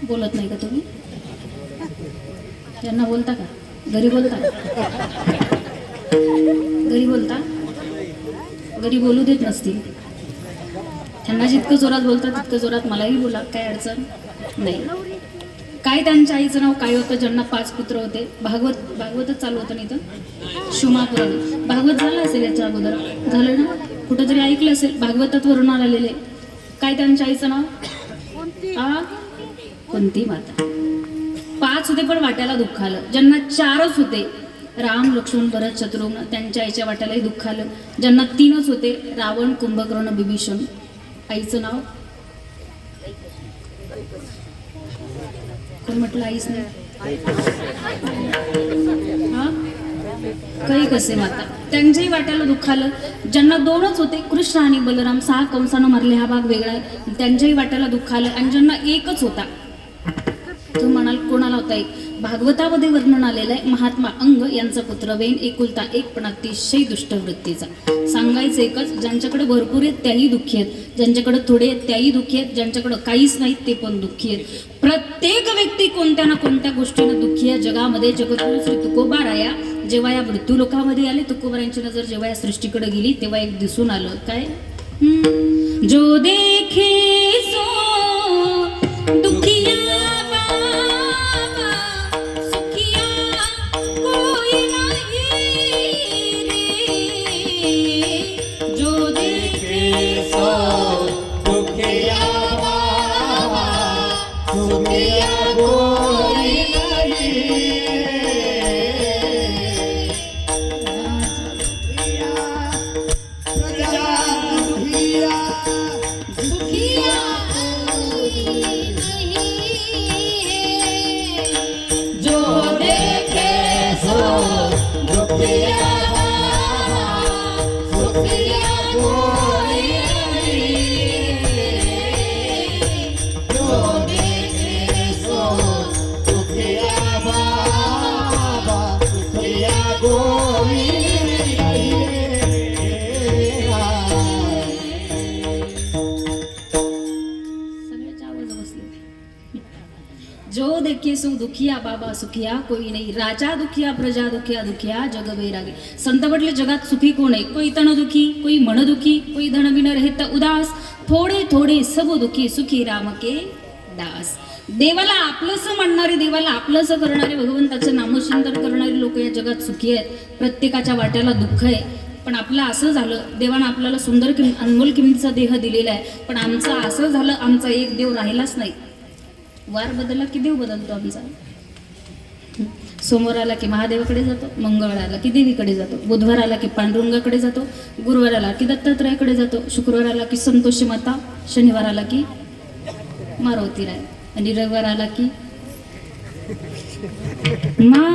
बोलत नाही का तुम्ही? त्यांना बोलता का? घरी बोलता? घरी बोलता? घरी बोलू देत नसतील. त्यांना जितकं जोरात बोलतात तितकं जोरात मलाही बोला, काय अडचण नाही. काय त्यांच्या आईचं नाव काय होतं ज्यांना 5 पुत्र होते? भागवतच चालू होतं नाही तर शुमापुराण. भागवत झालं असेल याच्या अगोदर, झालं ना? कुठंतरी ऐकलं असेल भागवतात वरून आलेले. काय त्यांच्या आईचं नाव? कुंती माता. 5 होते पण वाट्याला दुःख आलं. ज्यांना 4च होते राम लक्ष्मण भरत शत्रुघ्न त्यांच्या आईच्या वाट्यालाही दुःख आलं. ज्यांना 3च होते रावण कुंभकर्ण बिभीषण. आईचं नाव कोण म्हटलं? आईच नाही. हा काही कसे माता त्यांच्याही वाट्याला दुःख आलं. ज्यांना 2च होते कृष्ण आणि बलराम 6 कंसानं मारले हा भाग वेगळा आहे, त्यांच्याही वाट्याला दुःख आलं. आणि ज्यांना 1च होता तो म्हणाल कोणाला होता? एक भागवतामध्ये वर्णन आलेलं आहे महात्मा अंग यांचा पुत्र वेन एकुलता एक पण अतिशय दुष्ट वृत्तीचा. सांगायचं एकच, ज्यांच्याकडे भरपूर आहेत त्याही दुःखी आहेत, ज्यांच्याकडे थोडे आहेत त्याही दुःखी आहेत, ज्यांच्याकडे काहीच नाहीत ते पण दुःखी आहेत. प्रत्येक व्यक्ती कोणत्या ना कोणत्या गोष्टीनं दुःखी आहे जगामध्ये. जगद्गुरु श्री तुकोबाराया जेव्हा या मृत्यू लोकामध्ये आले, तुकोबारायांची नजर जेव्हा या सृष्टीकडे गेली तेव्हा एक दिसून आलं काय? जो देखे सो दुखिया जो देखे सो दुखिया बाबा सुखिया कोई नहीं, राजा दुखिया प्रजा दुखिया दुखिया जग बैरागी. संत म्हटले जगात सुखी कोण आहे? कोई तण दुखी, कोई मन दुखी, कोई धन बिन रहत उदास, थोडे थोडे सब दुखी सुखी राम के दास. देवाला आपलंसं म्हणणारे, देवाला आपलंसं करणारे, भगवंताचं नामचिंतन करणारे लोक या जगात सुखी आहेत. प्रत्येकाच्या वाट्याला दुःख आहे. पण आपलं असं झालं, देवानं आपल्याला सुंदर अनमोल किमतीचा देह दिलेला आहे, पण आमचं असं झालं, आमचा एक देव राहिलाच नाही. वार बदलला की देव बदलतो आमचा. सोमवार आला की महादेवाकडे जातो, मंगळवार आला की देवीकडे जातो, बुधवार आला की पांडुरंगाकडे जातो, गुरुवार आला की दत्तात्रयाकडे जातो, शुक्रवार आला की संतोषी माता, शनिवार आला की मारुती राय, आणि रविवार आला की माझ्या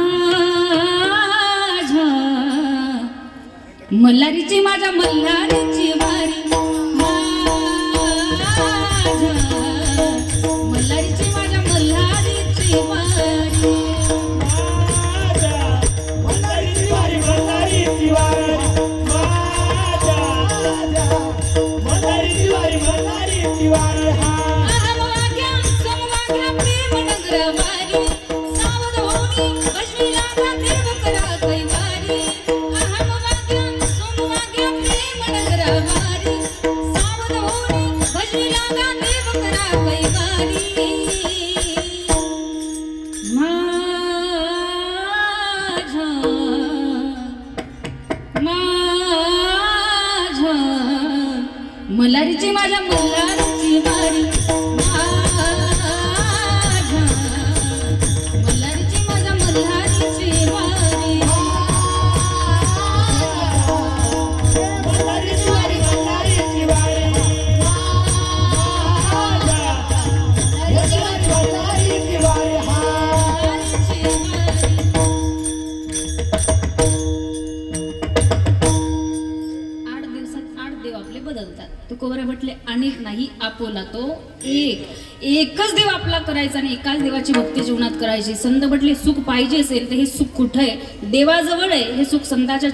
मल्हारीची, माझ्या मल्हारीची वारी, मल्हारीची, माझ्या मल्हारीची वारी, मल्हारीची वारी, मल्हारीची वारी, मल्हारीची माझ्या मल्हारीची वारी माझ्या मल्हारीची माझ्या मल्हारीची वारी मल्हारीची वारी मल्हारीची वारी मल्हारीची वारी आठ दिवसात 8 देव आपले बदलतात. तुकोबरा म्हटले अनेक नाही आपोला तो एकच देव आपला करायचा आणि एकाच देवाची भक्ती जीवनात करायची. संत म्हटले सुख पाहिजे असेल तर हे सुख कुठं आहे? देवाजवळ आहे. हे सुख संताच्या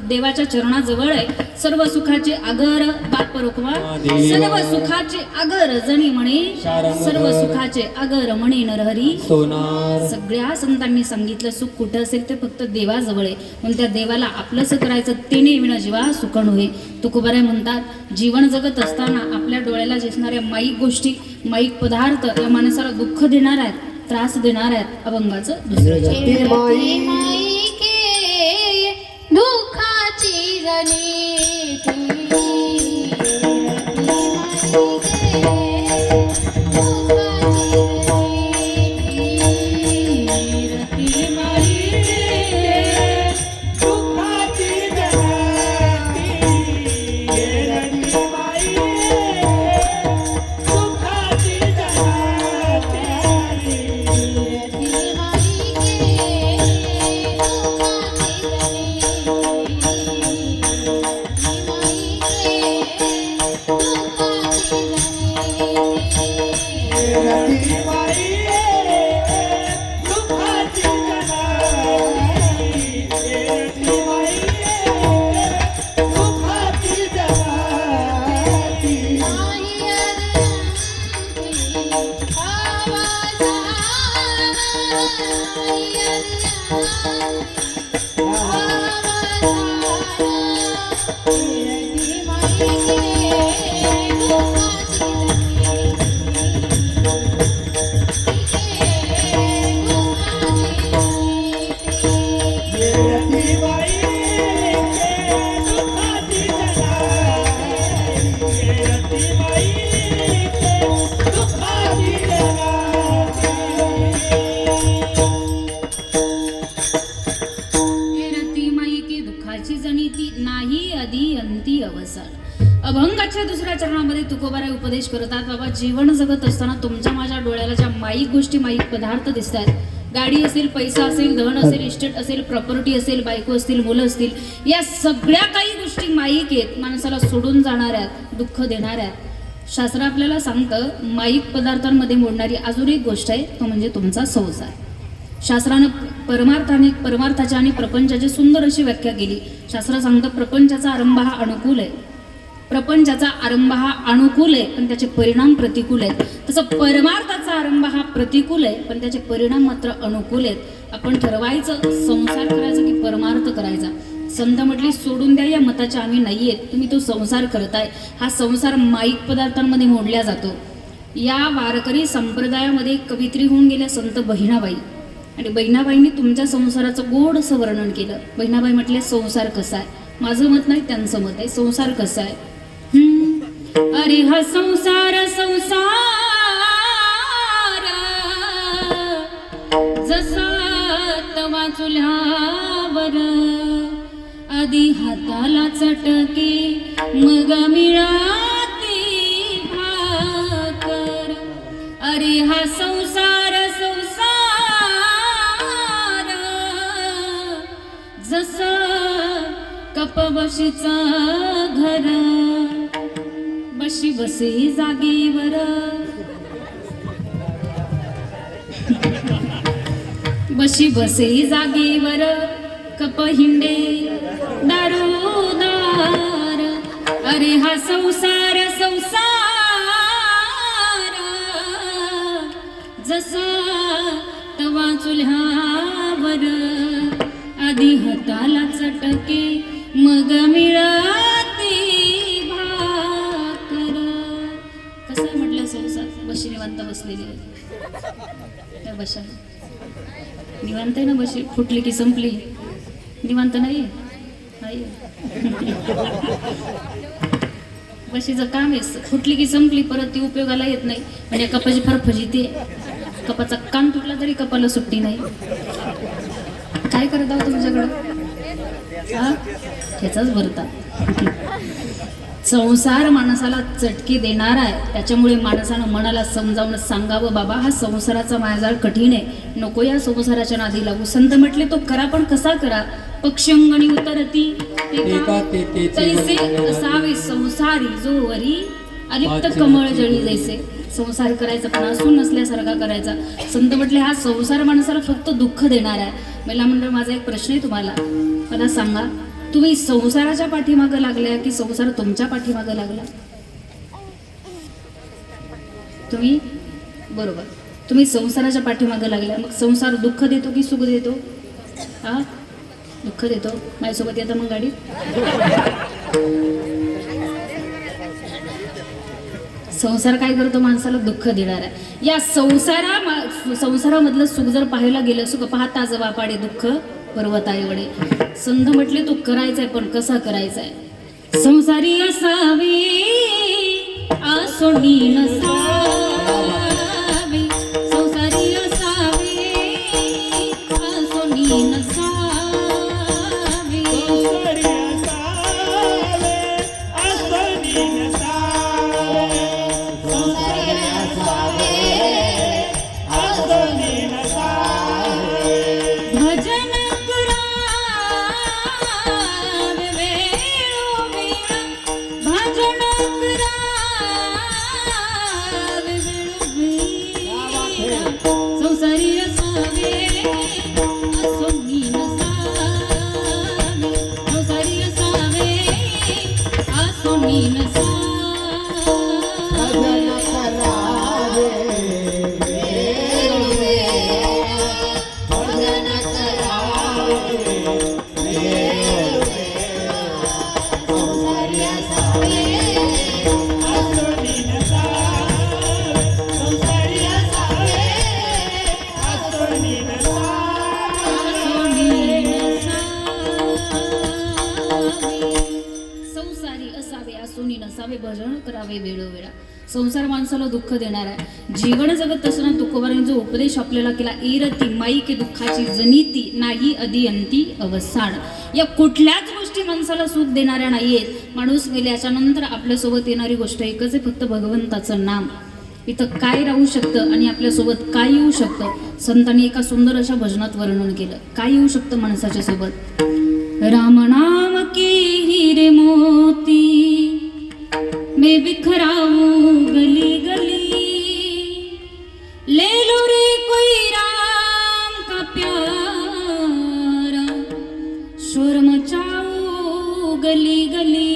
देवाच्या चरणाजवळ आहे. सर्व सुखाचे आगर बात परोकवा सर्व सुखाचे आगर जणी म्हणे सर्व सुखाचे आगर म्हणे नरहरी सोनार. सगळ्या संतांनी सांगितलं सुख कुठं असेल ते फक्त देवाजवळ आहे. म्हणून त्या देवाला आपलंसं करायचं तेने विना जीवा सुखण होय. तुकोबाराय म्हणतात जीवन जगत असताना आपल्या डोळ्याला दिसणाऱ्या माईक गोष्टी माईक पदार्थ या माणसाला दुःख देणार आहेत, त्रास देणार आहेत. अभंगाचं दुसरं ती माई माईके दुःखाची अभंगाच्या दुसऱ्या चरणामध्ये तुकोबाराय उपदेश करतात. बाबा जीवन जगत असताना तुमच्या माझ्या डोळ्याला ज्या माईक गोष्टी माईक पदार्थ दिसतात, गाडी असेल, पैसा असेल, धन असेल, इस्टेट असेल, प्रॉपर्टी असेल, बायको असतील, मुलं असतील, या सगळ्या काही गोष्टी माईक आहेत, माणसाला सोडून जाणाऱ्या, दुःख देणाऱ्या. शास्त्र आपल्याला सांगतं माईक पदार्थांमध्ये मोडणारी अजून एक गोष्ट आहे, तो म्हणजे तुमचा संसार. शास्त्रानं परमार्थाची आणि प्रपंचाची सुंदर अशी व्याख्या केली. शास्त्र सांगतं प्रपंचाचा आरंभ हा अनुकूल आहे, प्रपंचाचा आरंभ हा अनुकूल आहे पण त्याचे परिणाम प्रतिकूल आहेत. तसं परमार्थाचा आरंभ हा प्रतिकूल आहे पण त्याचे परिणाम मात्र अनुकूल आहेत. आपण ठरवायचं संसार करायचा की परमार्थ करायचा. संत म्हटली सोडून द्या या मताच्या आम्ही नाही आहेत, तुम्ही तो संसार करताय. हा संसार माईक पदार्थांमध्ये मोडला जातो. या वारकरी संप्रदायामध्ये कवित्री होऊन गेल्या संत बहिणाबाई, आणि बहिणाबाईंनी तुमच्या संसाराचं गोडसं वर्णन केलं. बहिणाबाई म्हटले संसार कसा आहे? माझं मत नाही, त्यांचं मत आहे. संसार कसा आहे? अरे हा संसार जसा तवा चुल्यावर आधी हाताला चटके मग मिळाती भाकर. अरे हा संसार जसा कपबशीचा घर बशी बसे जागेवर बशी बसे जागेवर कप हिंडे दारोदार. अरे हा संसार जसा तवा चुल्यावर आधी हाताला चटके मग मिळाती भाकर. कसं आहे म्हटलं संसार? बशी निवांत बसलेली आहे. त्या बशा निवांत आहे ना? बशी फुटली की संपली, निवांत नाही आहे. कपाशीचं काम आहे, फुटली की संपली, परत ती उपयोगाला येत नाही. म्हणजे कपाशी फार फजिती आहे. कपाचा कान तुटला तरी कपाला सुट्टी नाही. काय करत आहो तुमच्याकडं? हा, ह्याचाच भरता. संसार माणसाला चटकी देणार आहे, त्याच्यामुळे माणसानं मनाला समजावून सांगावं, बाबा हा संसाराचा मायाजाळ कठीण आहे, नको या संसाराच्या नादी लागू. संत म्हटले तो करा, पण कसा करा? पक्षंगणी उतरती तैसे असावे संसारी, जो वरी अलिप्त कमळ जळी जैसे. संसार करायचा पण असून नसल्यासारखा करायचा. संत म्हटले हा संसार माणसाला फक्त दुःख देणार आहे. मला म्हणलं माझा एक प्रश्न आहे तुम्हाला, मला सांगा, तुम्ही संसाराच्या पाठीमागं लागल्या की संसार तुमच्या पाठीमागं लागला? तुम्ही बरोबर, तुम्ही संसाराच्या पाठीमागं लागल्या. मग संसार दुःख देतो की सुख देतो? हा, दुःख देतो. माझ्यासोबत येतं मग गाडीत? संसार काय करतो? माणसाला दुःख देणार आहे. या संसारामधलं सुख जर पाहायला गेलं, सुख पाहता जवा पाडे दुःख पर्वता एवढे. संत म्हटले तो करायचाय, पण कसा करायचाय? संसारी असावे आसोनी नसावे, संसारी असावे आसोनी नसावे, संसारी असावे आसोनी नसावे, संसारी असावे आसोनी नसावे. भजन करावे वेळोवेळा, भजन करावे वेळोवेळा, संसारी असावे आसोनी नसावे, संसारी असावे आसोनी नसावे. भजन करावे भजन संसारी असावे आसोनी नसावे, संसारी असावे आसोनी नसावे. संसारी असावे आसोनी नसावे, भजन करावे वेळोवेळा. संसार माणसाला दुःख देणार आहे. जीवन जगत असताना तुकोबारांनी जो उपदेश आपल्याला केला, इरती माई की दुःखाची जनिती नाही अदिअंती अवसान. या कुठल्याच गोष्टी माणसाला सुख देणाऱ्या नाहीयेत. माणूस गेल्याच्या नंतर आपल्यासोबत येणारी गोष्ट एकच आहे, फक्त भगवंताचं नाम. इथं काय राहू शकतं आणि आपल्यासोबत काय येऊ शकतं? संतांनी एका सुंदर अशा भजनात वर्णन केलं. काय येऊ शकतं माणसाच्या सोबत? राम नाम के हीरे मोती मैं बिखराऊं गली गली, ले लो रे कोई राम का प्यारा, शोर मचाओ गली गली,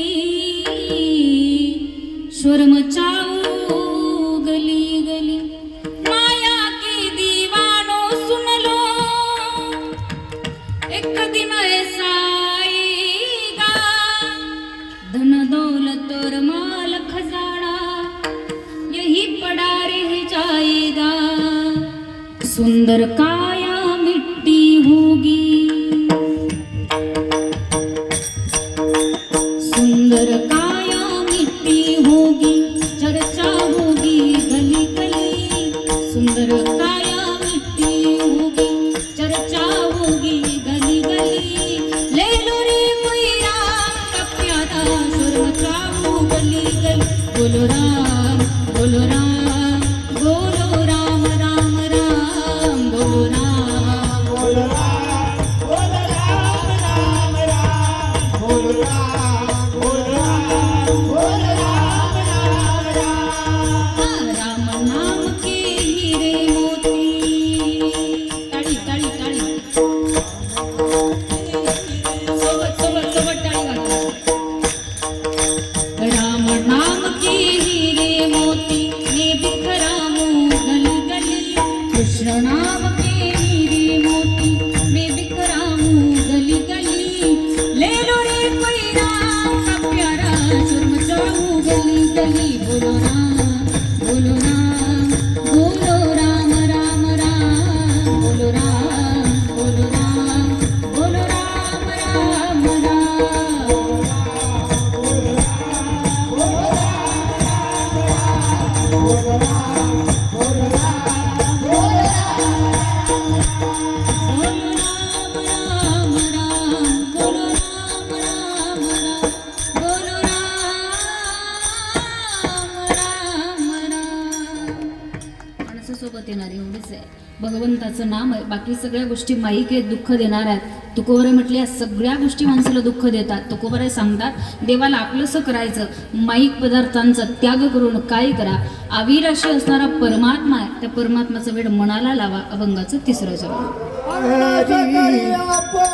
शोर मचाओ गली गली. माया के दीवानों सुन लो, एक दिन ऐसा आएगा, धन दौलत और माल खजाना यही पड़ा रह जाएगा, सुंदर काया मिट्टी होगी, सुंदर काया मिट्टी होगी, चर्चा होगी गली गली, सुंदर काया मिट्टी होगी, चर्चा होगी गली गली. ले लो रे कोई राम का प्यारा, सुर मचाओ गली गली. बोलो राम बोलो राम, बोलो राम राम राम, बोलो राम. बोल राम, बोल राम राम राम, बोल राम, बोल राम, बोल राम राम राम. राम नाम के हीरे मोती. टाळी टाळी टाळी, सोबत सोबत सोबत टाळी वाजवा. राम नाम के हीरे मोती मैं बिखराऊं गली गली, कृष्ण नाम के हीरे मोती मैं बिखराऊं गली गली. ले लो रे कोई राम येणार एवढंच आहे. भगवंताचं नाम आहे, बाकी सगळ्या गोष्टी माईक आहेत, दुःख देणार आहेत. तुकोबराय म्हटले या सगळ्या गोष्टी माणसाला दुःख देतात. तुकोबराय सांगतात देवाला आपलंसं करायचं, माईक पदार्थांचा त्याग करून काय करा. अविराशी असणारा परमात्मा आहे, त्या परमात्माचा वेळ मनाला लावा. अभंगाचं तिसरं चरण. अविनाश करी आपण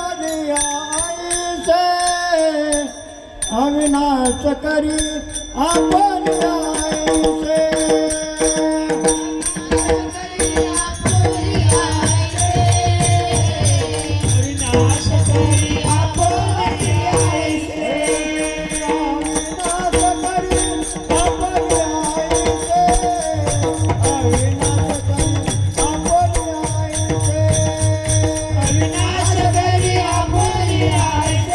आईचे.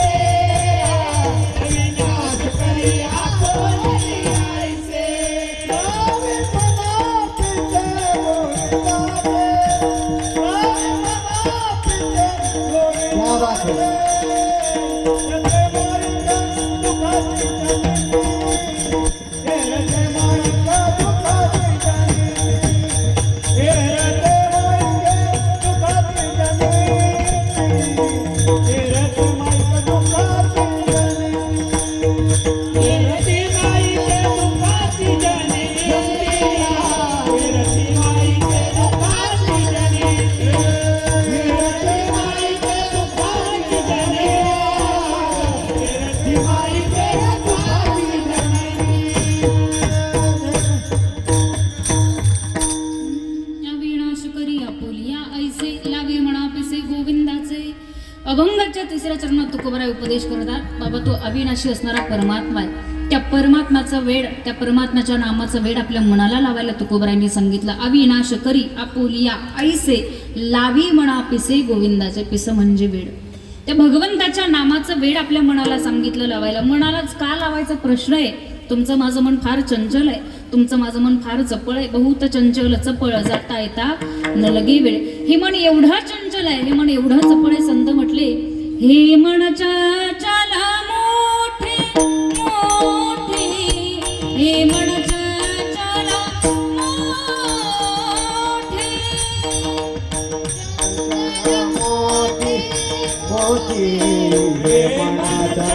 अभंगाच्या तिसऱ्या चरणात तुकोबराय उपदेश करतात. बाबा तो अविनाशी असणारा परमात्मा आहे, त्या परमात्माचा वेळ, त्या परमात्म्याच्या नामाचा वेळ आपल्या मनाला लावायला तुकोबरायांनी सांगितलं. अविनाश करी आपुलिया ऐसे लावी म्हणा पिसे गोविंदाचे. पिस म्हणजे वेळ. त्या भगवंताच्या नामाचं वेळ आपल्या मनाला सांगितलं लावायला. मनालाच का लावायचा प्रश्न आहे. तुमचं माझं मन फार चंचल आहे, तुमचं माझं मन फार चपळ आहे. बहुत चंचल चपळ जाता येता न लगे वेळ. हे मन एवढं चंचल आहे, हे मन एवढं चपळ आहे. संत म्हटले हे मन चंचल मोठे मोठे, हे मन चंचल मोठे मोठी हे मनाच्या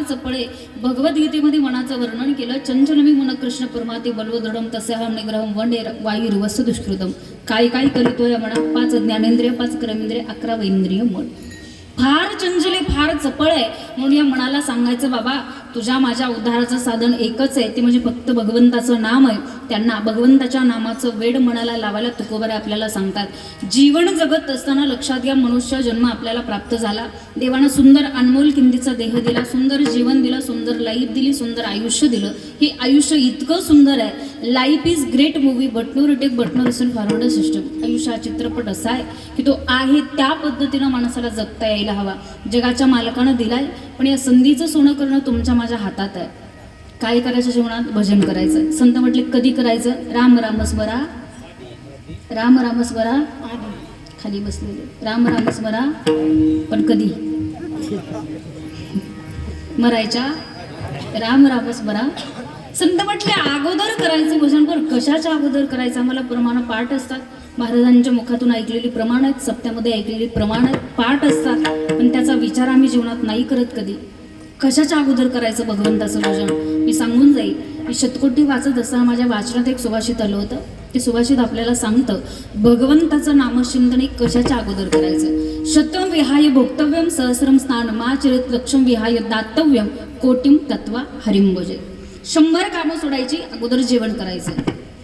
चपळे. भगवद्गीतेमध्ये मनाचं वर्णन केलं. चंचलमी मन कृष्ण परमाते बलवदृढम तस्याहम निग्रहम वंडे वायुर्वस दुष्कृतम. काय काय करीतो या मना, 5 ज्ञानेंद्रिय 5 कर्मेंद्रिय 11 इंद्रिय मन. फार चंचल आहे, फार चपळ आहे. म्हणून या मनाला सांगायचं बाबा तुझ्या माझ्या उद्धाराचं साधन एकच आहे, ते म्हणजे फक्त भगवंताचं नाम आहे. त्यांना भगवंताच्या नामाचं वेड मनाला लावायला तुकोबराय आपल्याला सांगतात. जीवन जगत असताना लक्षात घ्या, मनुष्य जन्म आपल्याला प्राप्त झाला. देवानं सुंदर अनमोल किमतीचा देह दिला, सुंदर जीवन दिलं, सुंदर लाईफ दिली, सुंदर आयुष्य दिलं. हे आयुष्य इतकं सुंदर आहे. Life is great movie but no retake but no reason forward system. आयुष्य हा चित्रपट असा आहे की तो आहे त्या पद्धतीनं माणसाला जगता यायला हवा. जगाच्या मालकानं दिलाय, पण या संधीचं सोनं करणं तुमच्या माझ्या हातात आहे. काय करायचं जीवनात? भजन करायचं. संत म्हटले कधी करायचं? राम राम स्मरा, राम राम स्मरा. खाली बसलेले राम राम स्मरा, पण कधी मरायच्या? राम राम स्मरा. संत म्हटले अगोदर करायचं भजन. पण कशाच्या अगोदर करायचं? आम्हाला प्रमाण पाठ असतात, महाराजांच्या मुखातून ऐकलेली प्रमाण आहेत, सप्त्यामध्ये ऐकलेली प्रमाण आहेत, पाठ असतात, पण त्याचा विचार आम्ही जीवनात नाही करत कधी. कशाच्या अगोदर करायचं भगवंताचं भजन? मी सांगून जाईल. मी शतकोटी वाचत असताना माझ्या वाचनात एक सुभाषित आलं होतं. ते सुभाषित आपल्याला सांगतं भगवंताचं नामचिंतन कशाच्या अगोदर करायचं. शतम विहाय भोक्तव्यम सहस्रम स्नान माचरित लक्षम विहाय दातव्यम कोटिम तत्वा हरिम भजे. 100 कामं सोडायची, अगोदर जेवण करायचं.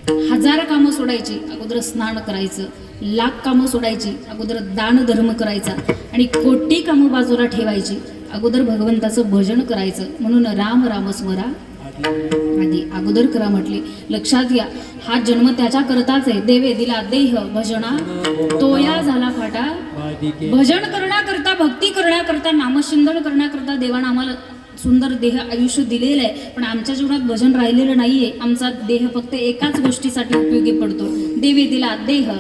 1000 कामं सोडायची, अगोदर स्नान करायचं. लाख कामं सोडायची, अगोदर दान धर्म करायचा आणि कोटी कामं बाजूला ठेवायची, अगोदर भगवंताचं भजन करायचं. म्हणून राम राम स्मरा आधी अगोदर करा म्हटले. लक्षात घ्या, हा जन्म त्याच्या करताच आहे. देवे दिला देह भजना तोया झाला फाटा. भजन करण्याकरता, भक्ती करण्याकरता, नामचिंतन करण्याकरता देवानं आम्हाला सुंदर देह आयुष्य दिलेलं आहे. पण आमच्या जीवनात भजन राहिलेलं नाहीये. आमचा देह फक्त एकाच गोष्टीसाठी उपयोगी पडतो. देवे दिला देह.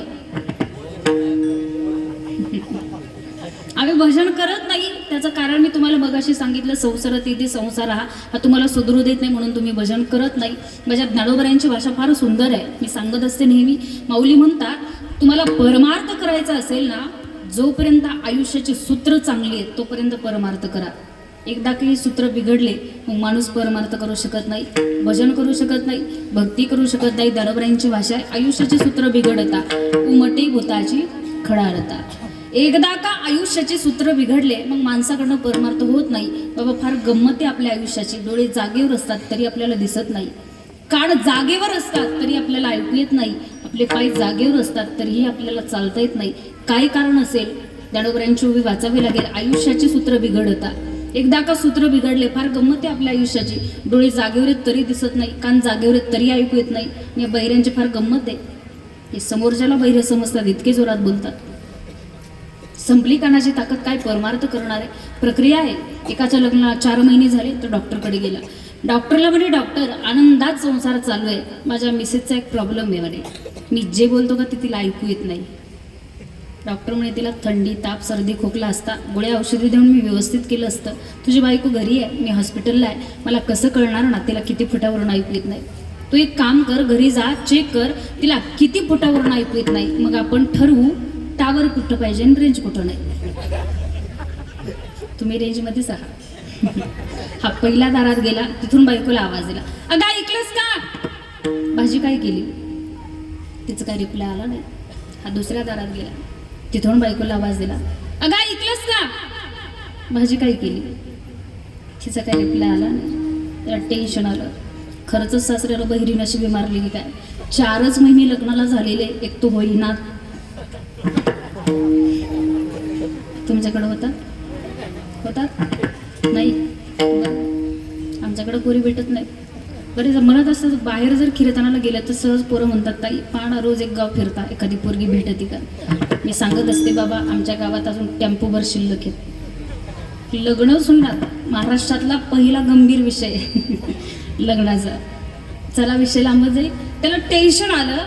आम्ही भजन करत नाही. त्याचं कारण मी तुम्हाला मगाशी सांगितलं, संसारात येथे संसार हा तुम्हाला सुधरू देत नाही म्हणून तुम्ही भजन करत नाही. माझ्या ज्ञानोबरायांची भाषा फार सुंदर आहे. मी सांगत असते नेहमी, माऊली म्हणतात तुम्हाला परमार्थ करायचा असेल ना, जोपर्यंत आयुष्याची सूत्र चांगली आहेत तोपर्यंत परमार्थ करा. एकदा काही सूत्र बिघडले मग माणूस परमार्थ करू शकत नाही, भजन करू शकत नाही, भक्ती करू शकत नाही. ज्ञानोबरायांची भाषा आहे, आयुष्याची सूत्र बिघडता उमटे भूताची खडाळता. एकदा का आयुष्याचे सूत्र बिघडले मग माणसाकडनं परमार्थ होत नाही. बाबा फार गंमत आहे आपल्या आयुष्याची. डोळे जागेवर असतात तरी आपल्याला दिसत नाही, कान जागेवर असतात तरी आपल्याला ऐकू येत नाही, आपले पाय जागेवर असतात तरीही आपल्याला चालता येत नाही. काय कारण असेल? ज्ञानोबरायांची उभी वाचावी लागेल. आयुष्याची सूत्र बिघडतात. एकदा का सूत्र बिघडले, फार गंमत आहे आपल्या आयुष्याची. डोळे जागेवर आहेत तरी दिसत नाही, कान जागेवर आहेत तरी ऐकू येत नाही. या बहिऱ्यांची फार गंमत आहे. हे समोरच्याला बहिरे समजतात, इतके जोरात बोलतात. संपली कानाची ताकद, काय परमार्थ करणार आहे? प्रक्रिया आहे. एकाच्या लग्नाला 4 महिने झाले तर डॉक्टरकडे गेला. डॉक्टरला म्हणे, डॉक्टर आनंदात संसार चालू आहे, माझ्या मिसेसचा एक प्रॉब्लेम आहे म्हणे, मी जे बोलतो का ते तिला ऐकू येत नाही. डॉक्टर म्हणे तिला थंडी ताप सर्दी खोकला असता गोळ्या औषधी देऊन मी व्यवस्थित केलं असतं. तुझी बायको घरी आहे, मी हॉस्पिटलला आहे, मला कसं कळणार ना तिला किती फुटावरून ऐकू येत नाही? तू एक काम कर, घरी जा, चेक कर तिला किती फुटावरून ऐकू येत नाही, मग आपण ठरवू टावर कुठं पाहिजे आणि रेंज कुठं नाही. तुम्ही रेंजमध्येच आहात. हा पहिल्या दारात गेला, तिथून बायकोला आवाज दिला, अगं ऐकलंस का? भाजी काय केली? तिचं काय रिप्लाय आला नाही. हा दुसऱ्या दारात गेला, तिथून बायकोला आवाज दिला, अगं ऐकलंस का? भाजी काय केली? तिचा काय रिप्लाय आला नाही. त्याला टेन्शन आलं. खरंच सासऱ्याला बहिरी नशिबी मारली की काय? 4च महिने लग्नाला झालेले, एक तो होईना. तुमच्याकडे होतात नाही? आमच्याकडे पोरी भेटत नाही. बरेच म्हणत असतात, बाहेर जर कीर्तनाला गेलं तर सहज पोरं म्हणतात, ताई पाणा रोज एक गाव फिरता, एखादी पोरगी भेटती का? मी सांगत असते, बाबा आमच्या गावात अजून टेम्पोभर शिल्लक आहेत. लग्नच होणार महाराष्ट्रातला पहिला गंभीर विषय लग्नाचा. चला विषय लांबत जाईल. त्याला टेन्शन आलं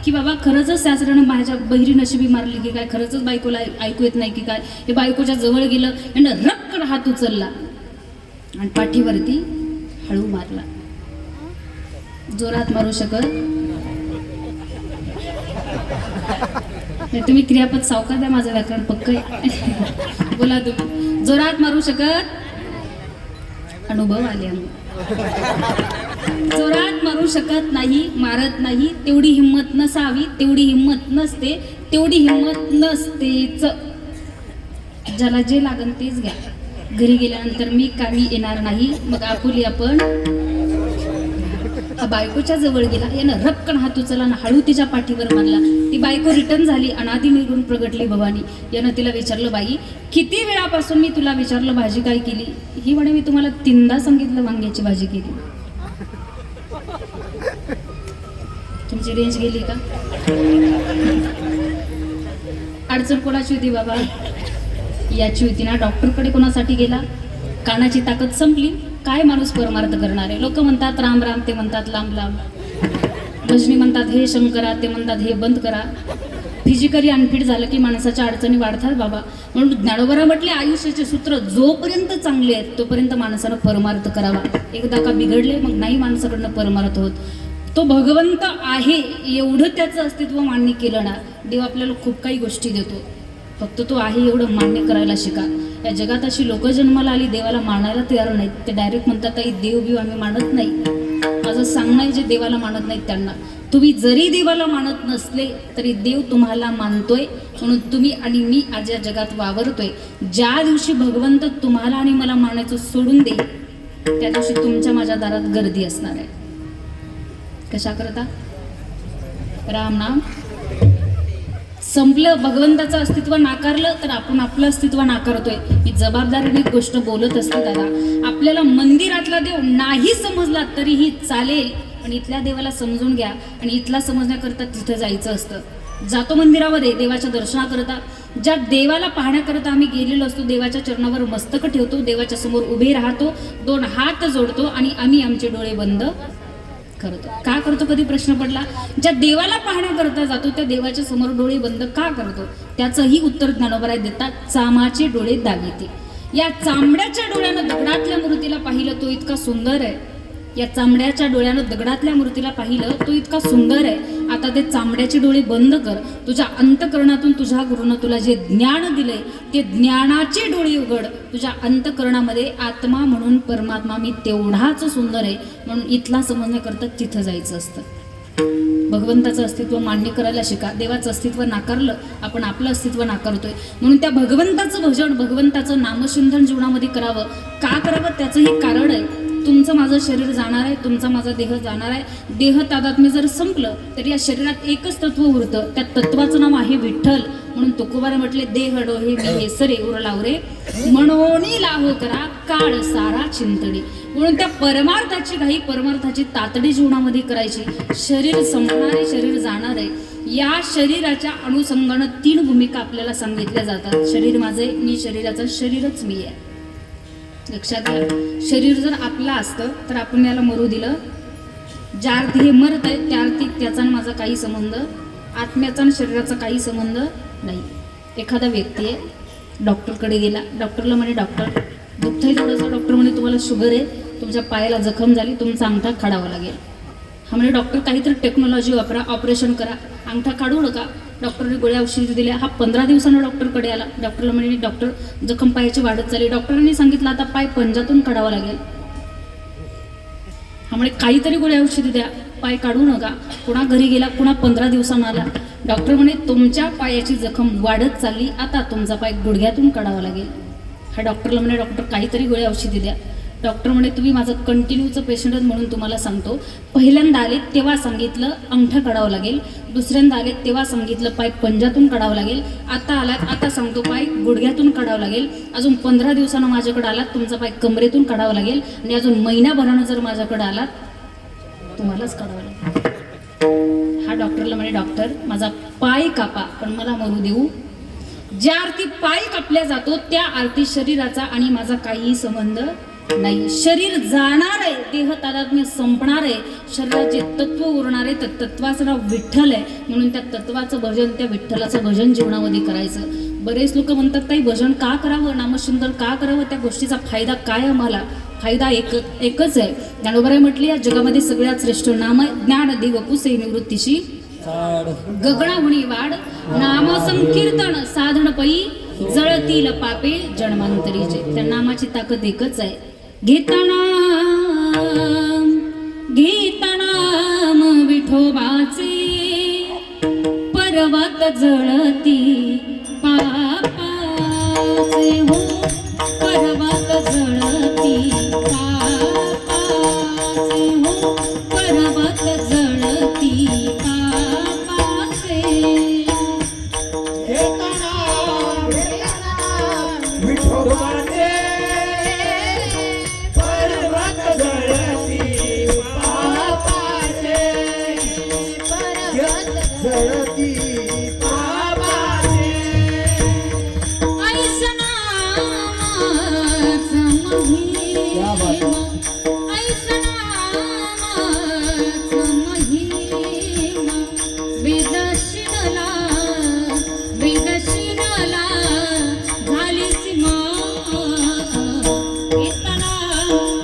की बाबा खरंच सासऱ्यानं माझ्या बहिरी नशिबी मारली की काय? खरंच बायकोला ऐकू येत नाही की काय? हे बायकोच्या जवळ गेलं, यानं रक्कन हात उचलला आणि पाठीवरती हळू मारला. जोरात मारू शकत तुम्ही क्रियापद सावकार द्या, माझं व्याकरण पक्क आहे. बोला तुम्ही. जोरात मारू शकत? अनुभव आले. जोरात मारू शकत नाही, मारत नाही, तेवढी हिंमत नसावी, तेवढी हिंमत नसते, तेवढी हिंमत नसतेच. ज्याला जे लागन तेच घ्या. घरी गेल्यानंतर मी कामी येणार नाही. मग आपुली आपण बायकोच्या जवळ गेला, यानं रक्कन हात उचलला आणि हळू तिच्या पाठीवर मारला. ती बायको रिटर्न झाली, अनादी निघून प्रगटली भवानी. यानं तिला विचारलं, बाई किती वेळापासून मी तुला विचारलं भाजी काय केली? ही म्हणे, मी तुम्हाला 3दा सांगितलं वांग्याची भाजी केली. तुमची रेंज गेली का? अडचण कोणाची होती बाबा? याची होती ना. डॉक्टरकडे कोणासाठी गेला? कानाची ताकद संपली. काय माणूस परमार्थ करणार आहे? लोक म्हणतात राम राम, ते म्हणतात लांब लांब. भजनी म्हणतात हे शंकरा, ते म्हणतात हे बंद करा. फिजिकली अनफिट झालं की माणसाच्या अडचणी वाढतात बाबा. म्हणून ज्ञानोबा म्हटले, आयुष्याचे सूत्र जोपर्यंत चांगले आहेत तोपर्यंत माणसानं परमार्थ करावा. एकदा का बिघडले मग नाही माणसाकडनं परमार्थ होत. तो भगवंत आहे एवढं त्याचं अस्तित्व मान्य केलं ना, देव आपल्याला खूप काही गोष्टी देतो. फक्त तो आहे एवढं मान्य करायला शिका. या जगात अशी लोक जन्माला आली देवाला मानायला तयार नाहीत. ते डायरेक्ट म्हणतात, ताई देव बिव आम्ही मानत नाही. माझं सांगणं आहे, जे देवाला मानत नाहीत त्यांना, तुम्ही जरी देवाला मानत नसले तरी देव तुम्हाला मानतोय. म्हणून तुम्ही आणि मी आज या जगात वावरतोय. ज्या दिवशी भगवंत तुम्हाला आणि मला मानायचं सोडून देईल त्या दिवशी तुमच्या माझ्या दारात गर्दी असणार आहे. कशा करता? राम नाम संपलं, भगवंताचं अस्तित्व नाकारलं तर आपण आपलं अस्तित्व नाकारतोय. मी जबाबदारीने एक गोष्ट बोलत असते दादा, आपल्याला मंदिरातला देव नाही समजला तरीही चालेल, पण इथल्या देवाला समजून घ्या आणि इथला समजण्याकरता तिथं जायचं असतं. जातो मंदिरामध्ये देवाच्या दर्शनाकरता, ज्या देवाला पाहण्याकरता आम्ही गेलेलो असतो, देवाच्या चरणावर मस्तक ठेवतो, देवाच्या समोर उभे राहतो, 2 हात जोडतो आणि आम्ही आमचे डोळे बंद करतो. का करतो कधी प्रश्न पडला? ज्या देवाला पाहण्याकरता जातो त्या देवाच्या समोर डोळे बंद का करतो? त्याचंही उत्तर ज्ञानोबराय देतात, चामाचे डोळे दागिते. या चांबड्याच्या डोळ्यानं दगडातल्या मूर्तीला पाहिलं तो इतका सुंदर आहे. या चांबड्याच्या डोळ्यानं दगडातल्या मूर्तीला पाहिलं तो इतका सुंदर आहे. आता ते चांबड्याचे डोळे बंद कर, तुझ्या अंतकरणातून तुझ्या गुरुनं तुला जे ज्ञान दिलंय ते ज्ञानाचे डोळे उघड. तुझ्या अंतकरणामध्ये आत्मा म्हणून परमात्मा मी तेवढाच सुंदर आहे, म्हणून इथला समजण्याकरता तिथं जायचं असतं. भगवंताचं अस्तित्व मान्य करायला शिका. देवाचं अस्तित्व नाकारलं, आपण आपलं अस्तित्व नाकारतोय. म्हणून त्या भगवंताचं भजन, भगवंताचं नामचिंतन जीवनामध्ये करावं. का करावं त्याचंही कारण आहे. तुमचं माझं शरीर जाणार आहे, तुमचा माझा देह जाणार आहे. देह तादात्म्य जर संपलं तर या शरीरात एकच तत्व उरतं, त्या तत्वाचं नाव आहे विठ्ठल. म्हणून तुकोबाने म्हटले, देह डोहे मी हे सरे उरलावरे म्हणोनी लाहो करा काळ सारा चिंतडी. म्हणून त्या परमार्थाची घाई, परमार्थाची तातडी जीवनामध्ये करायची. शरीर संपणारे, शरीर जाणार आहे. या शरीराच्या अनुषंगानं 3 भूमिका आपल्याला सांगितल्या जातात. शरीर माझे, मी शरीराचं, शरीरच मी आहे. लक्षात घ्या, शरीर जर आपलं असतं तर आपण याला मरू दिलं. ज्या अर्थी हे मरत आहे त्या अर्थी त्याचा आणि माझा काही संबंध, आत्म्याचा आणि शरीराचा काही संबंध नाही. एखादा व्यक्ती आहे, डॉक्टरकडे गेला, डॉक्टरला म्हणे डॉक्टर दुखतंय थोडंसं. डॉक्टर म्हणे तुम्हाला शुगर आहे, तुमच्या पायाला जखम झाली, तुमचा अंगठा काढावा लागेल. हा म्हणे डॉक्टर काहीतरी टेक्नॉलॉजी वापरा, ऑपरेशन करा, अंगठा काढू नका. डॉक्टरने गोळ्या औषधी दिल्या. हा 15 दिवसानं डॉक्टरकडे आला. डॉक्टरला म्हणे डॉक्टर जखम पायाची वाढत चालली. डॉक्टरांनी सांगितलं आता पाय पंजातून काढावा लागेल. हा म्हणे काहीतरी गोळ्या औषधी द्या, पाय काढू नका. पुन्हा घरी गेला, पुन्हा 15 दिवसानं आला. डॉक्टर म्हणे तुमच्या पायाची जखम वाढत चालली, आता तुमचा पाय गुडघ्यातून काढावा लागेल. हा डॉक्टरला म्हणे डॉक्टर काहीतरी गोळ्या औषधी द्या. डॉक्टर म्हणे तुम्ही माझं कंटिन्यूचं पेशंट म्हणून तुम्हाला सांगतो, पहिल्यांदा आले तेव्हा सांगितलं अंगठा काढावं लागेल, दुसऱ्यांदा आले तेव्हा सांगितलं पाय पंजातून काढावं लागेल, आता आलात आता सांगतो पाय गुडघ्यातून काढावं लागेल, अजून 15 दिवसानं माझ्याकडे आलात तुमचा पाय कमरेतून काढावा लागेल, आणि अजून महिनाभरानं जर माझ्याकडे आलात तुम्हालाच काढावं लागेल. हा डॉक्टरला म्हणे डॉक्टर माझा पाय कापा पण मला मरू देऊ. ज्या अर्थी पाय कापल्या जातो त्या अर्थी शरीराचा आणि माझा काहीही संबंध नाही. शरीर जाणार आहे, देह तादात्म्य संपणार आहे, शरीराचे तत्व उरणार आहे. तर तत्वाचं नाव विठ्ठल आहे, म्हणून त्या तत्वाचं भजन, त्या विठ्ठलाचं भजन जीवनामध्ये करायचं. बरेच लोक म्हणतात ताई भजन का करावं, नामचिंतन का करावं, त्या गोष्टीचा फायदा काय आम्हाला? फायदा एकच आहे. ज्ञानोबराय म्हटली या जगामध्ये सगळ्यात श्रेष्ठ नाम ज्ञान देव पुसे निवृत्तीशी गगनाहुनी वाढ, नाम संकीर्तन साधन पै जळतील पापे जन्मांतरीचे. त्या नामाची ताकद एकच आहे. घेताना विठोबाचे पर्वत जळती पापाचे हो, पर्वत जळती पापाचे हो, पर्वत जळती पापाचे. विठोबाचे पर्वत जळती पापाचे, जळती पापाचे. ऐसा नामाचा महिमा, ऐसा नामाचा महिमा, वेदशिनला झाली सीमा. घेताना